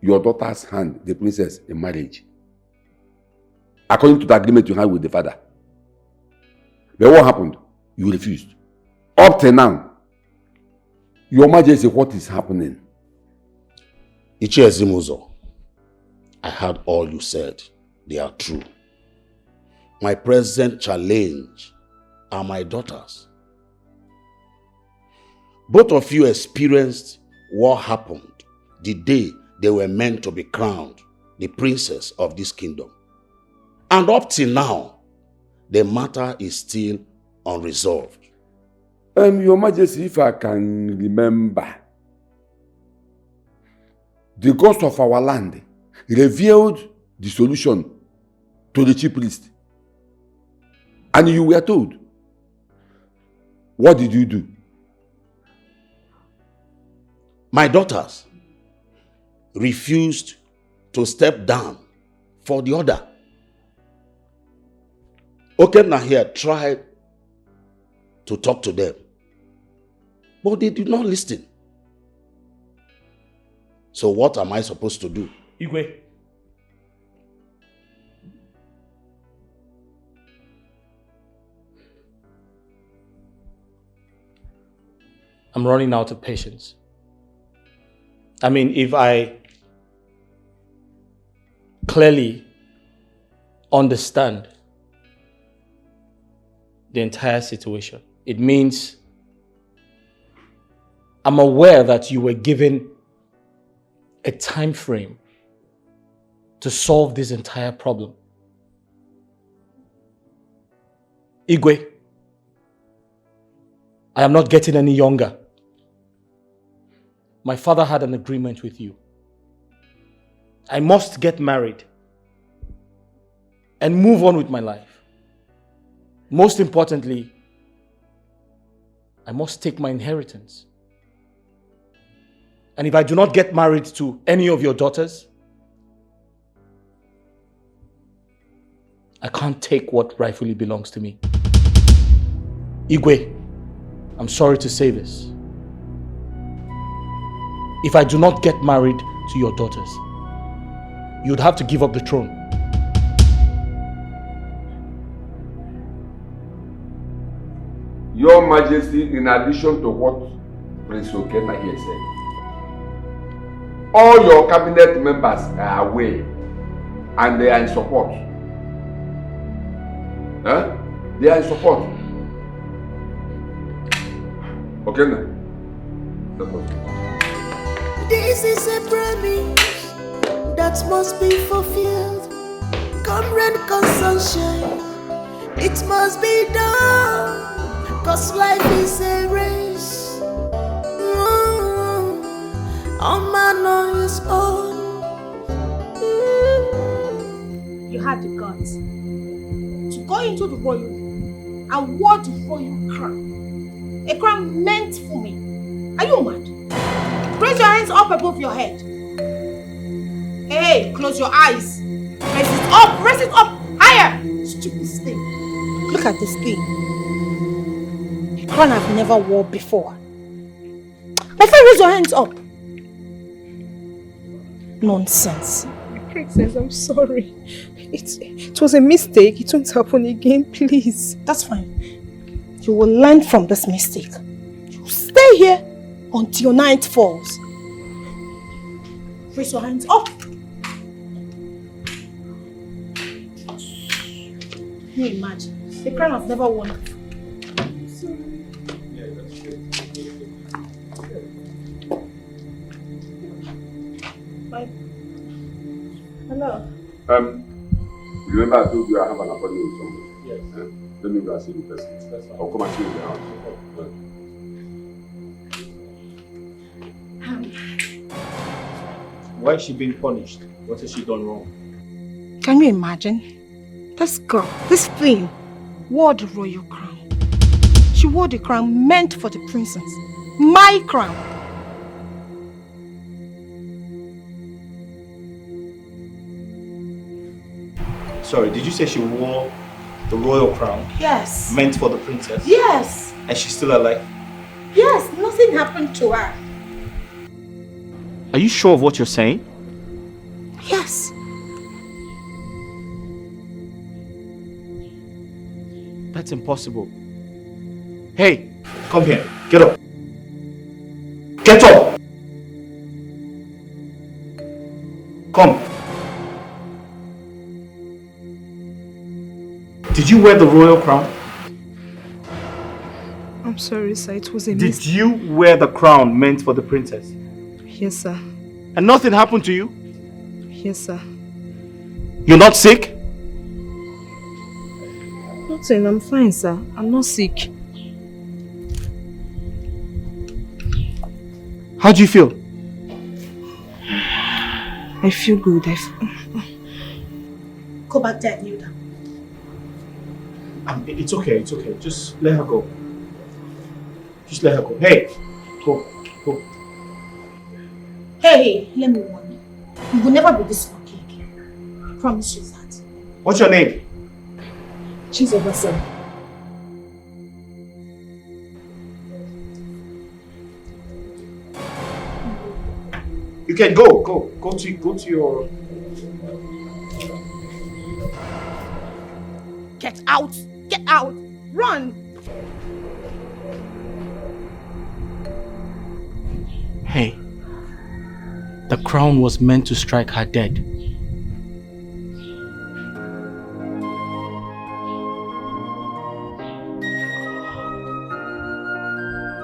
your daughter's hand, the princess, in marriage. According to the agreement you had with the father. But what happened? You refused. Up to now, Your Majesty, what is happening? Ichie Zimuzo, I heard all you said. They are true. My present challenge are my daughters. Both of you experienced what happened the day they were meant to be crowned the princess of this kingdom. And up till now, the matter is still unresolved. Your Majesty, if I can remember, the gods of our land revealed the solution to the chief priest. And you were told. What did you do? My daughters refused to step down for the order. Okenna here tried to talk to them, but they did not listen. So what am I supposed to do? Igwe. I'm running out of patience. I mean, if I clearly understand the entire situation, it means I'm aware that you were given a time frame to solve this entire problem. Igwe, I am not getting any younger. My father had an agreement with you. I must get married and move on with my life. Most importantly, I must take my inheritance. And if I do not get married to any of your daughters, I can't take what rightfully belongs to me. Igwe, I'm sorry to say this. If I do not get married to your daughters, you'd have to give up the throne. Your Majesty, in addition to what Prince Okenna here said, all your cabinet members are away and they are in support. Huh? They are in support. Okenna, let us go. This is a promise that must be fulfilled. Come rain, come sunshine, it must be done. Cause life is a race. All man on his own. You had the guts to go into the royal and ward the royal crown. A crown meant for me. Are you mad? Raise your hands up above your head. Hey, close your eyes. Raise it up higher. Stupid thing. Look at this thing. A crown I've never worn before. My friend, raise your hands up. Nonsense. Princess, I'm sorry. It was a mistake. It won't happen again, please. That's fine. You will learn from this mistake. You stay here until night falls. Raise your hands up. Can you imagine? The crown has never won. Hello. Remember I told you I have an appointment with somebody? Yes. Let me go and see the person. I'll come and see you in the house. Why is she being punished? What has she done wrong? Can you imagine? This girl, this thing, wore the royal crown. She wore the crown meant for the princess. My crown. Sorry, did you say she wore the royal crown? Yes. Meant for the princess? Yes. And she's still alive? Yes, nothing happened to her. Are you sure of what you're saying? Yes. That's impossible. Hey, come here. Get up. Get up! Come. Did you wear the royal crown? I'm sorry, sir. It was a Did mistake. you wear the crown meant for the princess? Yes, sir. And nothing happened to you? Yes, sir. You're not sick? Nothing. I'm fine, sir. I'm not sick. How do you feel? I feel good. Go back there and kneel down. It's okay, it's okay. Just let her go. Just let her go. Hey, go, go. Hey, let me warn you. You will never be this lucky again. I promise you that. What's your name? She's a vessel. You can go to your... Get out! Get out! Run! Hey, the crown was meant to strike her dead.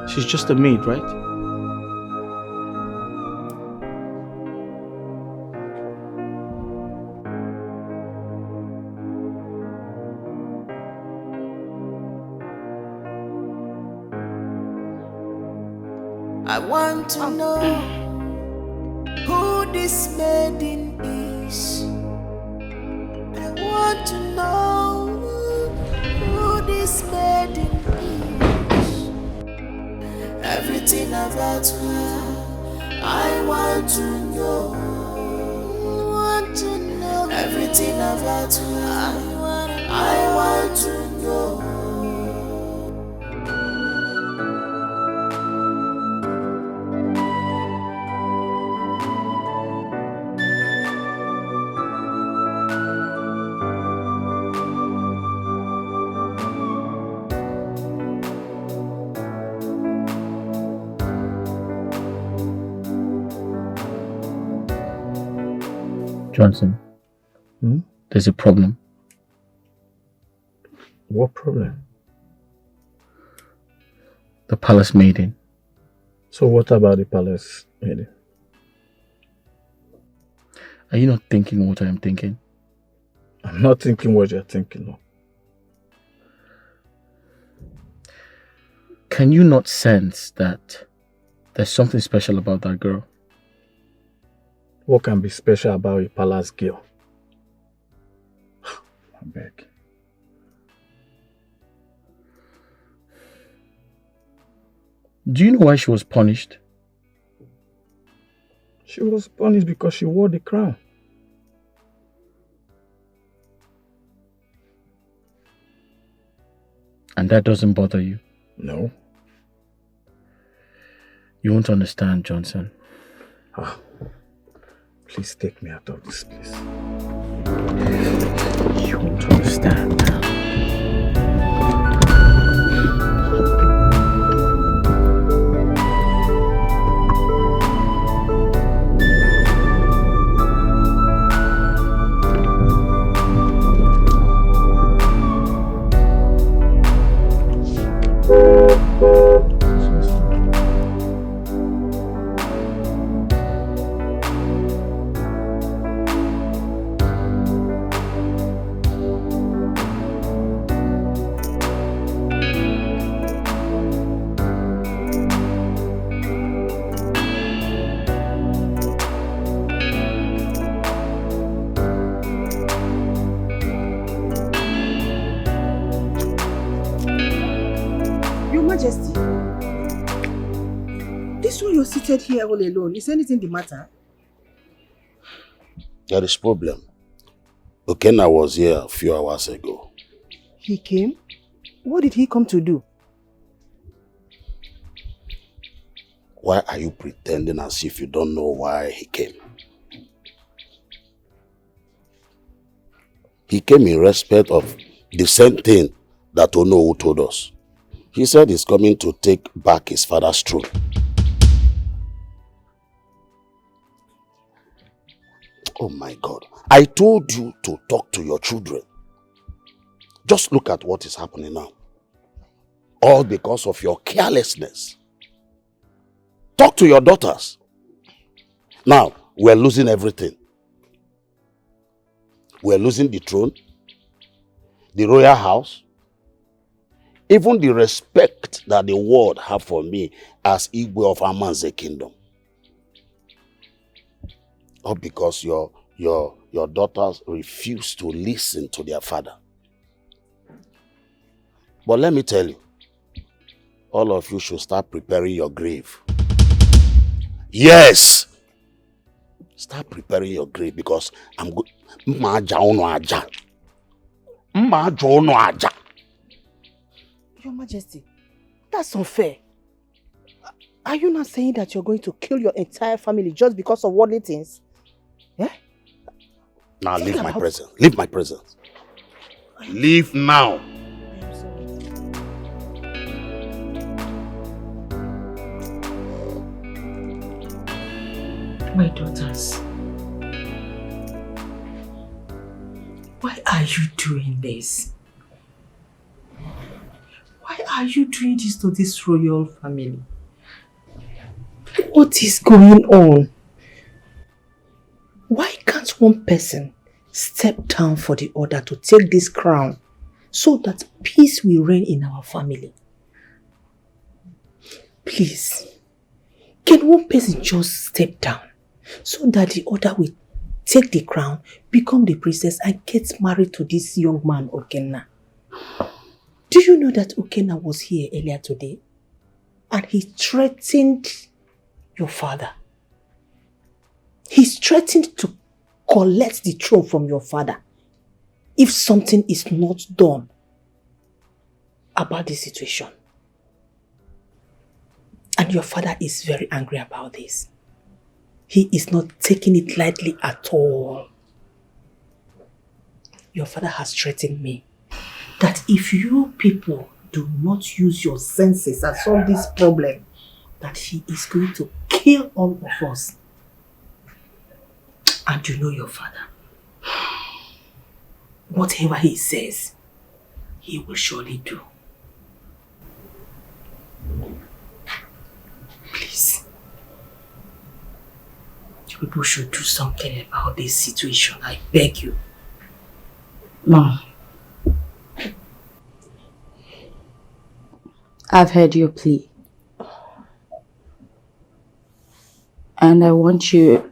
She's just a maid, right? I want to know who this maiden is. I want to know who this maiden is. Everything about her, I want to know. Want to know everything about her. I want to know. Johnson, there's a problem. What problem? The palace maiden. So what about the palace maiden? Are you not thinking what I am thinking? I'm not thinking what you're thinking of. Can you not sense that there's something special about that girl? What can be special about a palace girl? I beg. Do you know why she was punished? She was punished because she wore the crown. And that doesn't bother you? No. You won't understand, Johnson. Please take me out of this place. You won't understand. Seated here all alone. Is anything the matter? There is problem. Okenna was here a few hours ago. He came? What did he come to do? Why are you pretending as if you don't know why he came? He came in respect of the same thing that Onowu told us. He said he's coming to take back his father's throne. Oh my God. I told you to talk to your children. Just look at what is happening now. All because of your carelessness. Talk to your daughters. Now, we're losing everything. We're losing the throne, the royal house, even the respect that the world have for me as Igwe of Amanze Kingdom. All because your daughters refuse to listen to their father. But let me tell you, all of you should start preparing your grave. Yes! Start preparing your grave because I'm good. Your Majesty, that's unfair. Are you not saying that you're going to kill your entire family just because of worldly things? Yeah? Now leave my presence. Leave my presence. Leave now. My daughters, why are you doing this? Why are you doing this to this royal family? What is going on? Why can't one person step down for the other to take this crown so that peace will reign in our family? Please, can one person just step down so that the other will take the crown, become the princess and get married to this young man, Okenna? Do you know that Okenna was here earlier today? And he threatened your father. He's threatened to collect the throne from your father if something is not done about the situation. And your father is very angry about this. He is not taking it lightly at all. Your father has threatened me that if you people do not use your senses and solve this problem, that he is going to kill all of us. And you know your father. Whatever he says, he will surely do. Please. You people should do something about this situation. I beg you. Mom. I've heard your plea. And I want you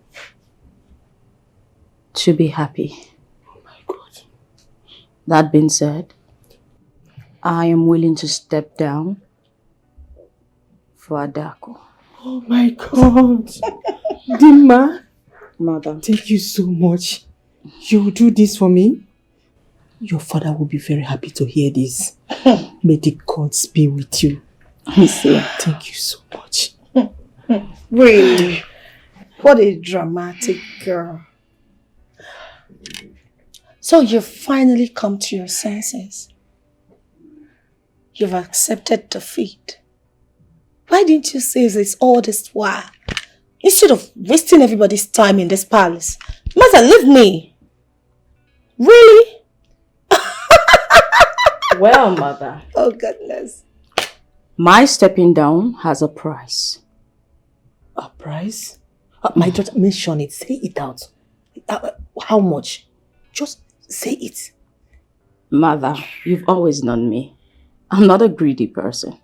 to be happy. Oh my God. That being said, I am willing to step down for Adako. Oh my God. Dimma. Mother. Thank you so much. You will do this for me? Your father will be very happy to hear this. May the gods be with you. I see. Thank you so much. Really? What a dramatic girl. So you've finally come to your senses. You've accepted defeat. Why didn't you say this all this while? Instead of wasting everybody's time in this palace. Mother, leave me. Really? Well, mother. Oh, goodness. My stepping down has a price. A price? My daughter, mention it. Say it out. How much? Just say it. Mother, you've always known me. I'm not a greedy person.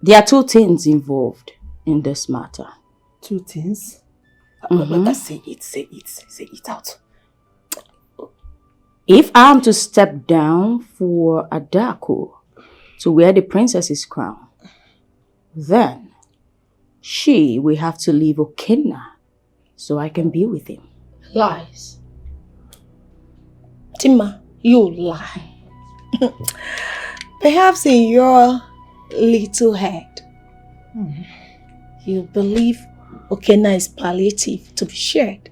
There are two things involved in this matter. Two things? Say it out. If I am to step down for Adako to wear the princess's crown, then she will have to leave Okenna so I can be with him. Lies. Tima, you lie. Perhaps in your little head, you believe Okenna is palliative to be shared.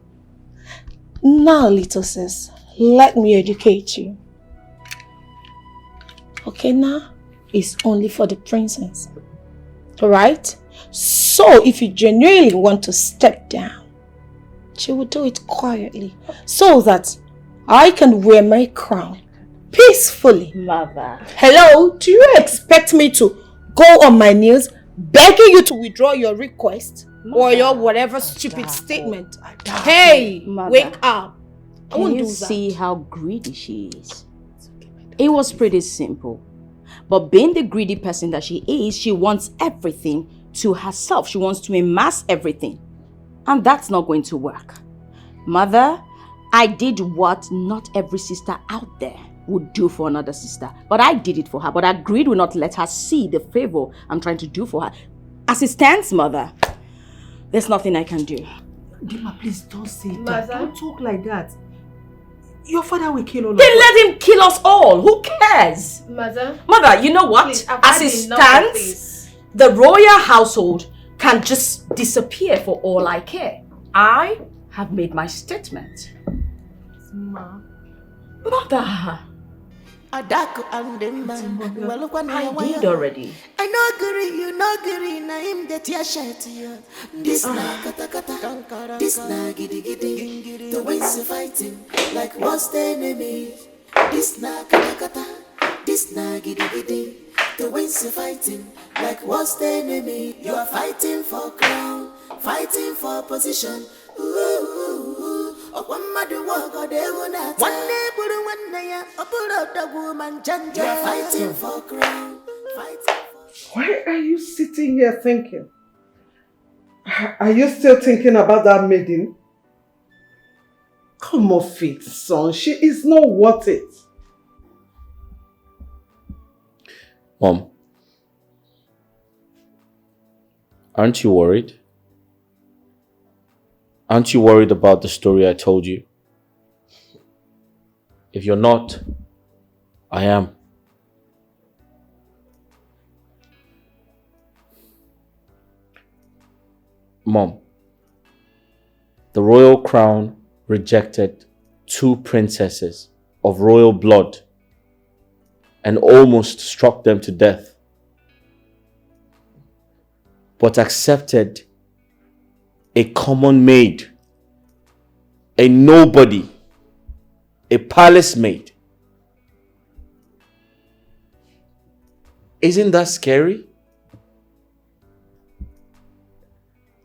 Now, little sis, let me educate you. Okenna is only for the princess. Alright? So, if you genuinely want to step down, she will do it quietly so that I can wear my crown peacefully. Mother. Hello? Do you expect me to go on my knees begging you to withdraw your request? Mother. Or your whatever stupid statement? Hey, Mother. Wake up. I won't Can you do that. see how greedy she is? It was pretty simple. But being the greedy person that she is, she wants everything to herself. She wants to amass everything. And that's not going to work. Mother, I did what not every sister out there would do for another sister. But I did it for her. But her greed will not let her see the favor I'm trying to do for her. As it stands, Mother, there's nothing I can do. Dima, please don't say that. Don't talk like that. Your father will kill all of us. Then let him kill us all. Who cares? Mother, you know what? please, I've As had it enough of stands, this. the royal household can just disappear for all I care. I have made my statement. Ma. Mother. I did already. I know agree, you know agree, na him get your shirt. This na kata kata, this na giddy giddy. The wins are fighting like what's the enemy? This na kata kata, this na giddy giddy. The wins are fighting like what's the enemy? You are fighting for crown, fighting for position. Ooh. One mother walk or they will not. One day put one day up the woman gender. You're fighting for crown. Why are you sitting here thinking? Are you still thinking about that maiden? Come off it, son. She is not worth it. Mom, aren't you worried? Aren't you worried about the story I told you? If you're not, I am. Mom, the royal crown rejected 2 princesses of royal blood and almost struck them to death, but accepted a common maid, a nobody, a palace maid. Isn't that scary?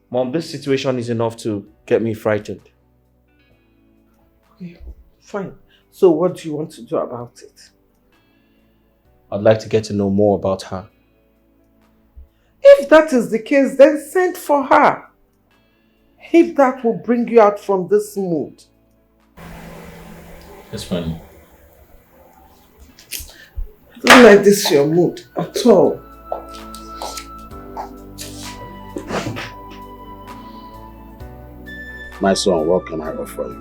Mom, this situation is enough to get me frightened. Okay, fine. So what do you want to do about it? I'd like to get to know more about her. If that is the case, then send for her. If that will bring you out from this mood. That's funny. I don't like this your mood at all. My son, what can I offer you?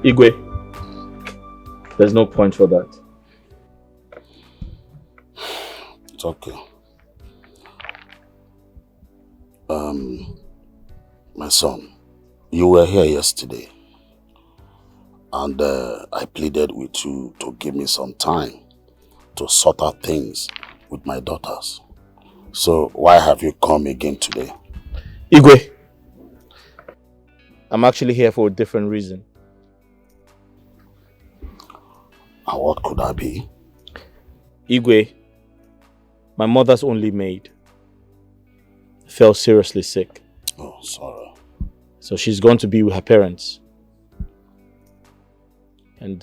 Igwe, there's no point for that. It's okay. My son, you were here yesterday. And I pleaded with you to give me some time to sort out things with my daughters. So why have you come again today? Igwe, I'm actually here for a different reason. And what could that be? Igwe, my mother's only maid, fell seriously sick. Oh, sorry. So she's going to be with her parents. And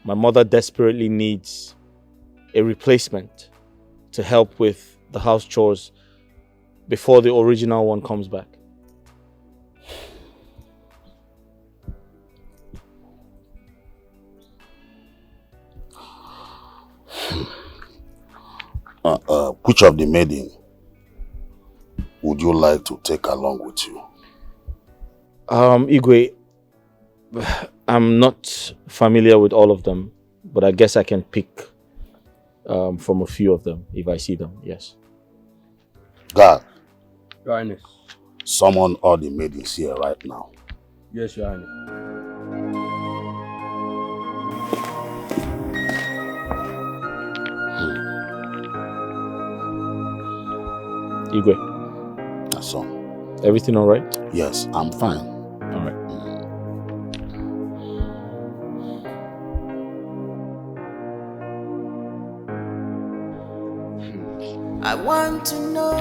my mother desperately needs a replacement to help with the house chores before the original one comes back. Which of the maiden would you like to take along with you? Igwe, I'm not familiar with all of them, but I guess I can pick from a few of them if I see them, yes. God. Your Highness. Summon all the maidens here right now. Yes, Your Highness. Igwe. That's all. Everything all right? Yes, I'm fine. All right. I want to know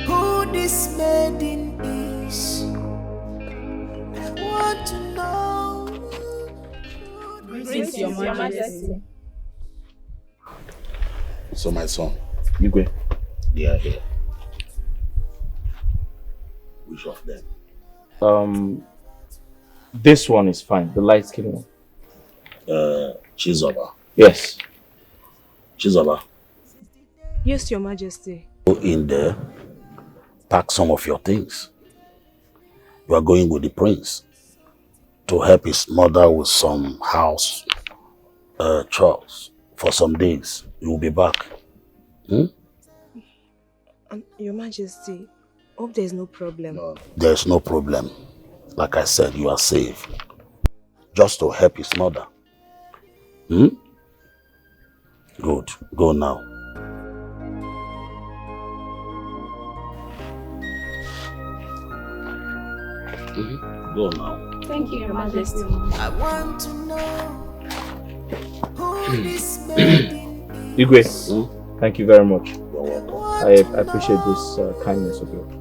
who this maiden is. I want to know. Greetings, Your Majesty. So my son, Igwe, they are here. Which of them? This one is fine, the light skin one. Chizoba. Yes. Chizoba. Yes, Your Majesty. Go in there, pack some of your things. You are going with the prince to help his mother with some house chores for some days. You will be back. Your Majesty, hope there's no problem. No. There's no problem. Like I said, you are safe. Just to help his mother. Good. Go now. Go now. Thank you, Your Majesty. I want to know who this maiden Igwe, thank you very much. I appreciate this kindness of yours.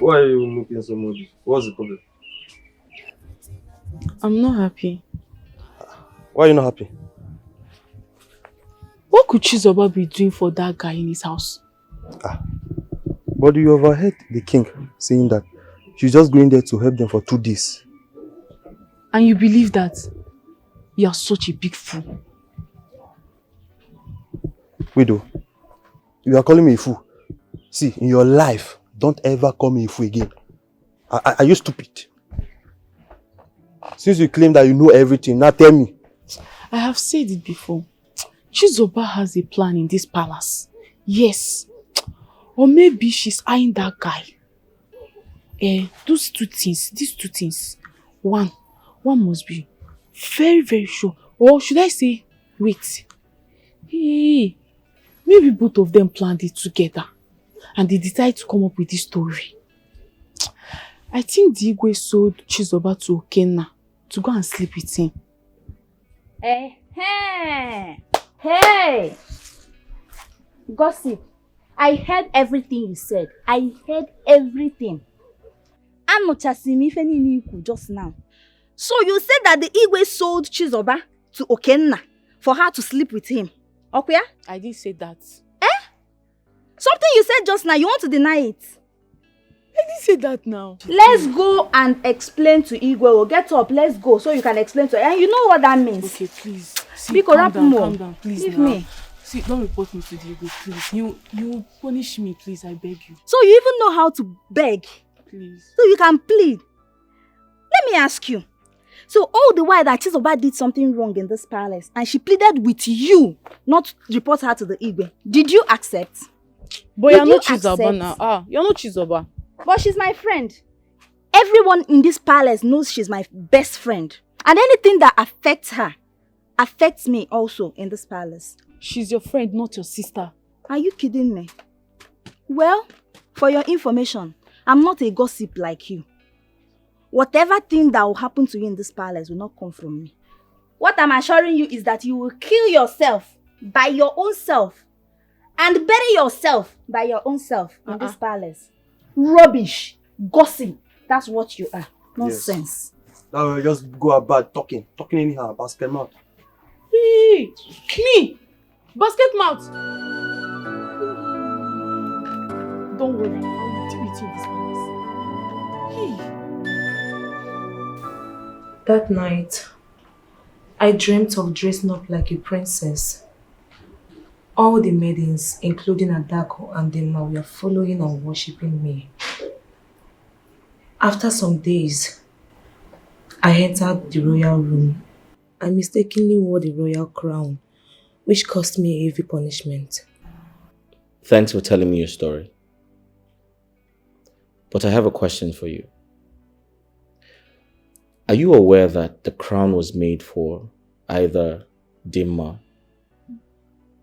Why are you looking so much? What's the problem? I'm not happy. Why are you not happy? What could Chizoba be doing for that guy in his house? But you overheard the king saying that she's just going there to help them for 2 days. And you believe that? You are such a big fool. Widow, you are calling me a fool. See, in your life, don't ever call me a fool again. Are you stupid? Since you claim that you know everything, now tell me. I have said it before. Chizoba has a plan in this palace. Yes. Or maybe she's eyeing that guy. These two things. One must be very, very sure. Or should I say, wait. Hey, maybe both of them planned it together. And they decided to come up with this story. I think the Igwe sold Chizoba to Okenna to go and sleep with him. Hey! Gossip. I heard everything you said. I heard everything. Just now. So you said that the Igwe sold Chizoba to Okenna for her to sleep with him. Okay? I didn't say that. Something you said just now, you want to deny it? I didn't say that now. Let's go and explain to Igwe. We'll get up, let's go so you can explain to her. And you know what that means. Okay, please. See, calm down, please. Leave now. me. See, don't report me to the Igwe, please. You punish me, please, I beg you. So you even know how to beg? Please. So you can plead. Let me ask you. So all the while that Chizoba did something wrong in this palace and she pleaded with you not to report her to the Igwe, did you accept? But Did you're you not Chizoba accept? now. You're not Chizoba. But she's my friend. Everyone in this palace knows she's my best friend. And anything that affects her affects me also in this palace. She's your friend, not your sister. Are you kidding me? Well, for your information, I'm not a gossip like you. Whatever thing that will happen to you in this palace will not come from me. What I'm assuring you is that you will kill yourself by your own self and bury yourself by your own self in this palace. Rubbish, gossip, that's what you are. Nonsense. Now we just go about talking anyhow, basket mouth. Hey, me, basket mouth. Don't worry, I'll deal with you in this palace. Hey. That night, I dreamt of dressing up like a princess. All the maidens, including Adako and Dema, were following and worshipping me. After some days, I entered the royal room. I mistakenly wore the royal crown, which cost me a heavy punishment. Thanks for telling me your story. But I have a question for you. Are you aware that the crown was made for either Dimma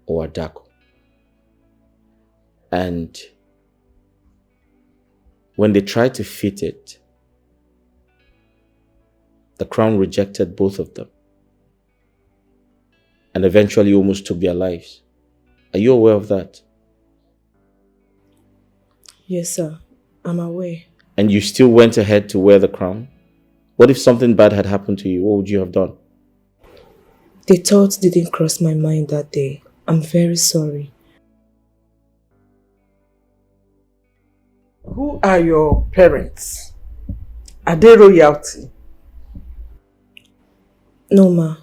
or Adako? And when they tried to fit it, the crown rejected both of them and eventually almost took their lives. Are you aware of that? Yes, sir. I'm aware. And you still went ahead to wear the crown? What if something bad had happened to you? What would you have done? The thought didn't cross my mind that day. I'm very sorry. Who are your parents? Are they royalty? No, ma.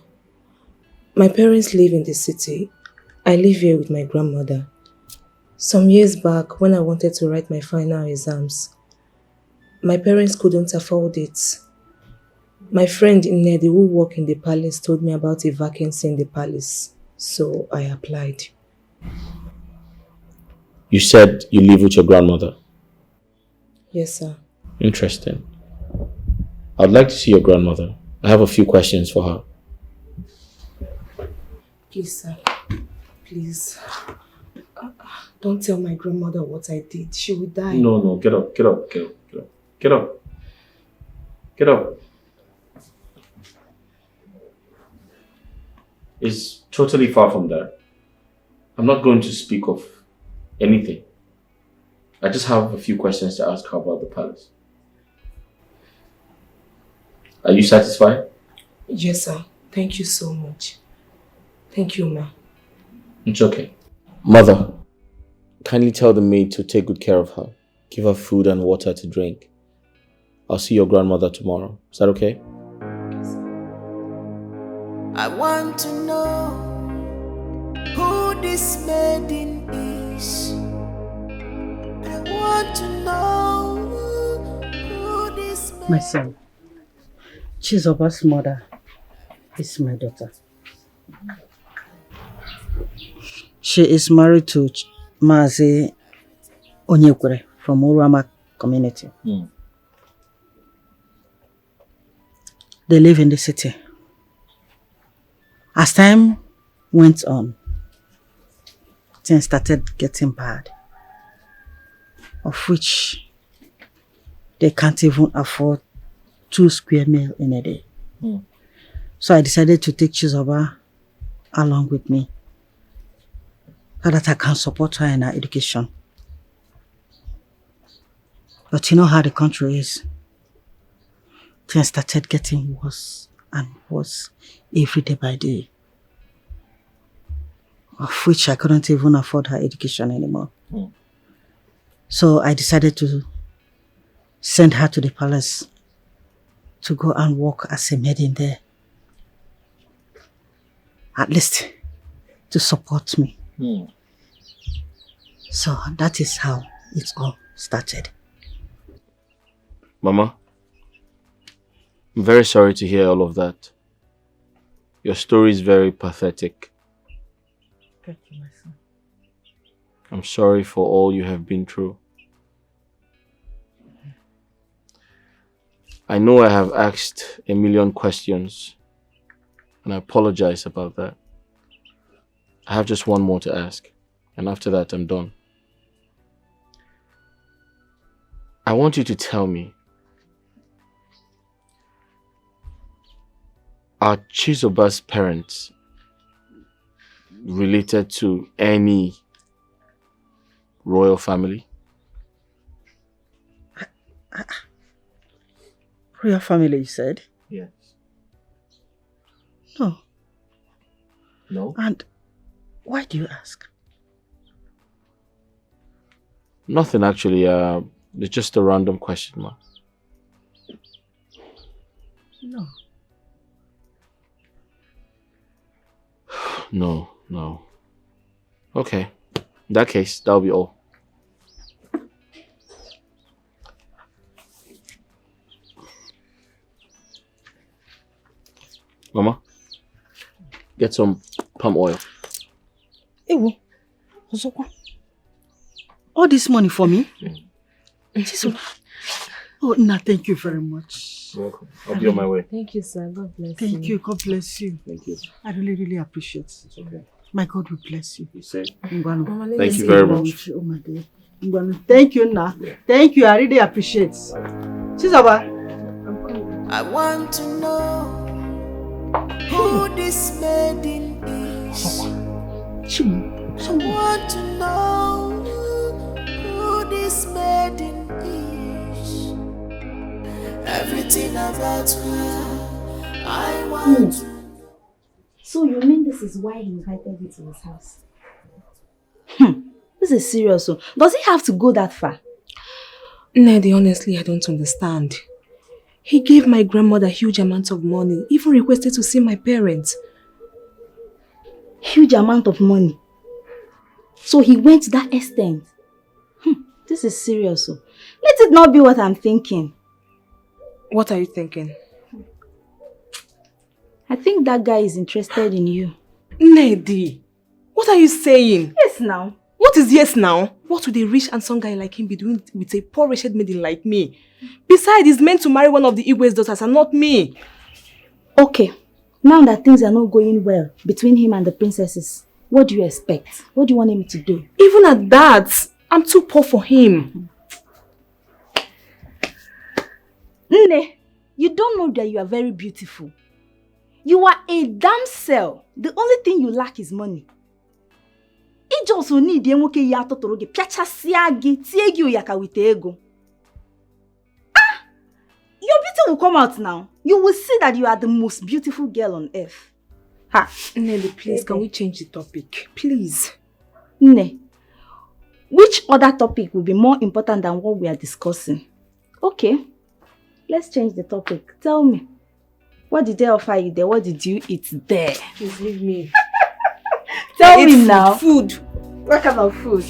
My parents live in the city. I live here with my grandmother. Some years back, when I wanted to write my final exams, my parents couldn't afford it. My friend Nedi, who worked in the palace, told me about a vacancy in the palace, so I applied. You said you live with your grandmother. Yes, sir. Interesting. I'd like to see your grandmother. I have a few questions for her. Please, sir. Please. Don't tell my grandmother what I did. She will die. No, get up. Get up. It's totally far from that. I'm not going to speak of anything. I just have a few questions to ask her about the palace. Are you satisfied? Yes, sir. Thank you so much. Thank you, ma. It's okay. Mother, kindly tell the maid to take good care of her. Give her food and water to drink. I'll see your grandmother tomorrow. Is that okay? I want to know who this maiden is. I want to know who this maiden is. My son, Chizoba's mother is my daughter. She is married to Mazi Onyekwere from Urama community. They live in the city. As time went on, things started getting bad, of which they can't even afford 2 square meals in a day. So I decided to take Chizoba along with me so that I can support her in her education. But you know how the country is. Things started getting worse and worse every day by day, of which I couldn't even afford her education anymore. So I decided to send her to the palace to go and work as a maiden there. At least to support me. So that is how it all started. Mama, I'm very sorry to hear all of that. Your story is very pathetic. Thank you, my son. I'm sorry for all you have been through. I know I have asked a million questions, and I apologize about that. I have just one more to ask, and after that I'm done. I want you to tell me, are Chizoba's parents related to any royal family? Royal family, you said? Yes. No. No? And why do you ask? Nothing actually. It's just a random question, ma. No. No. Okay. In that case, that'll be all. Mama, get some palm oil. Ewo, all this money for me? Oh, no, thank you very much. You're welcome. I'll be on my way. Thank you, sir. God bless you. Thank you. God bless you. Thank you. I really appreciate it. It's okay. My God will bless you. You say? Ngwanu. Thank you very much. Oh my God. Ngwanu. Thank you, Na. Yeah. Thank you. I really appreciate it. Chizaba. I want to know who this maiden is. I want to know who this maiden is. Everything about her, I want to. So you mean this is why he invited you to his house? This is serious. So does he have to go that far? Nedi, honestly, I don't understand. He gave my grandmother huge amounts of money, even requested to see my parents. Huge amount of money? So he went to that extent? This is serious. So let it not be what I'm thinking. What are you thinking? I think that guy is interested in you. Nedi, what are you saying? Yes, now. What is yes now? What would a rich and handsome guy like him be doing with a poor wretched maiden like me? Besides, he's meant to marry one of the Igwe's daughters and not me. Okay, now that things are not going well between him and the princesses, what do you expect? What do you want him to do? Even at that, I'm too poor for him. Nne, you don't know that you are very beautiful. You are a damsel. The only thing you lack is money. It just need the nwoke ya totoro gi piachasia gi tie gi oyaka with ego. Your beauty will come out now. You will see that you are the most beautiful girl on earth. Ha, Nelly, please, can we change the topic? Please. Nne, which other topic will be more important than what we are discussing? Okay, let's change the topic. Tell me, what did they offer you there? What did you eat there? Please leave me. Tell me food, now. Food. What kind of food?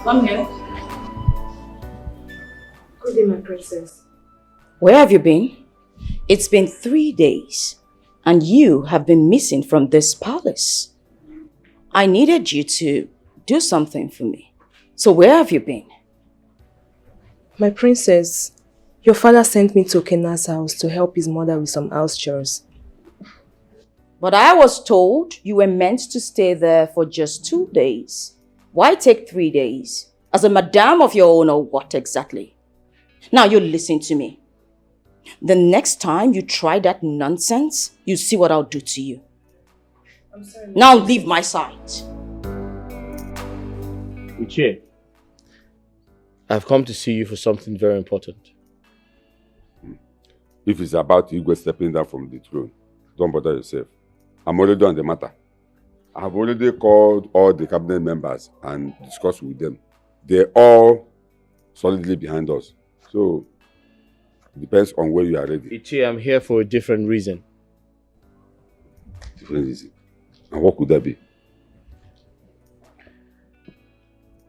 Come here. Good day, my princess. Where have you been? It's been 3 days, and you have been missing from this palace. I needed you to do something for me. So where have you been? My princess, your father sent me to Kena's house to help his mother with some house chores. But I was told you were meant to stay there for just 2 days. Why take 3 days? As a madam of your own or what exactly? Now you listen to me. The next time you try that nonsense, you see what I'll do to you. I'm sorry. Now leave my side. Uche, I've come to see you for something very important. If it's about Igwe stepping down from the throne, don't bother yourself. I'm already on the matter. I've already called all the cabinet members and discussed with them. They're all solidly behind us. So, it depends on where you are ready. Uche, I'm here for a different reason. Different reason? And what could that be?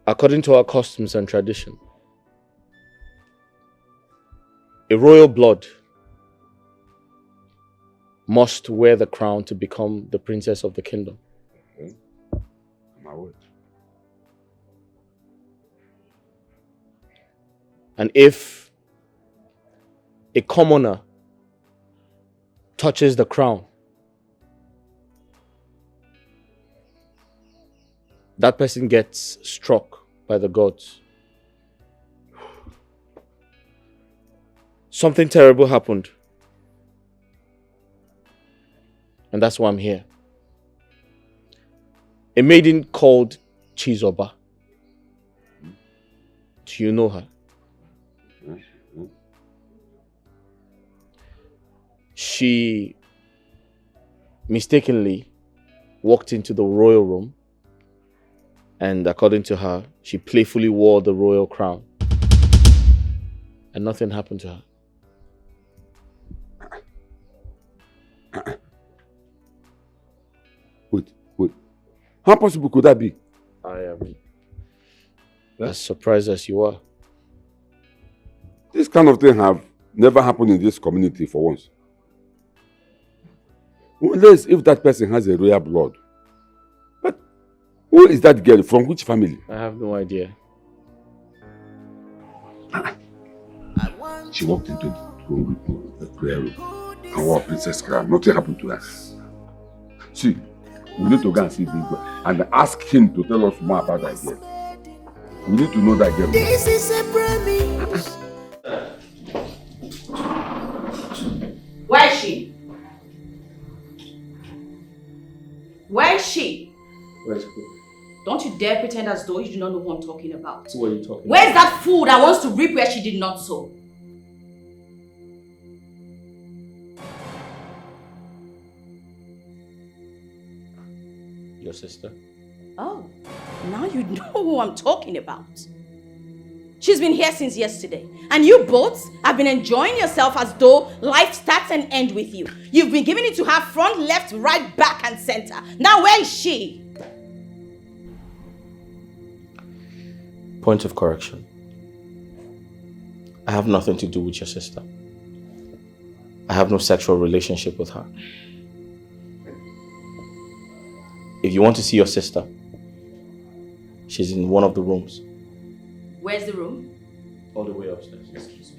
According to our customs and tradition, A royal blood must wear the crown to become the princess of the kingdom. Okay. My word. And if a commoner touches the crown, that person gets struck by the gods. Something terrible happened. And that's why I'm here. A maiden called Chizoba. Do you know her? She mistakenly walked into the royal room, and according to her, she playfully wore the royal crown. And nothing happened to her. Wait. How possible could that be? I am as surprised as you are. This kind of thing have never happened in this community for once. Unless if that person has a royal blood. But who is that girl? From which family? I have no idea. She walked into the prayer room and wore a princess crown. Nothing happened to her. See, we need to go and see this girl and ask him to tell us more about that girl. We need to know that girl. This is a promise. Where is she? Where is she? Where's who? Don't you dare pretend as though you do not know who I'm talking about. Who are you talking Where's about? that fool that wants to reap where she did not sow? Your sister? Oh, now you know who I'm talking about. She's been here since yesterday. And you both have been enjoying yourself as though life starts and ends with you. You've been giving it to her front, left, right, back, and center. Now where is she? Point of correction. I have nothing to do with your sister. I have no sexual relationship with her. If you want to see your sister, she's in one of the rooms. Where's the room? All the way upstairs. Excuse me.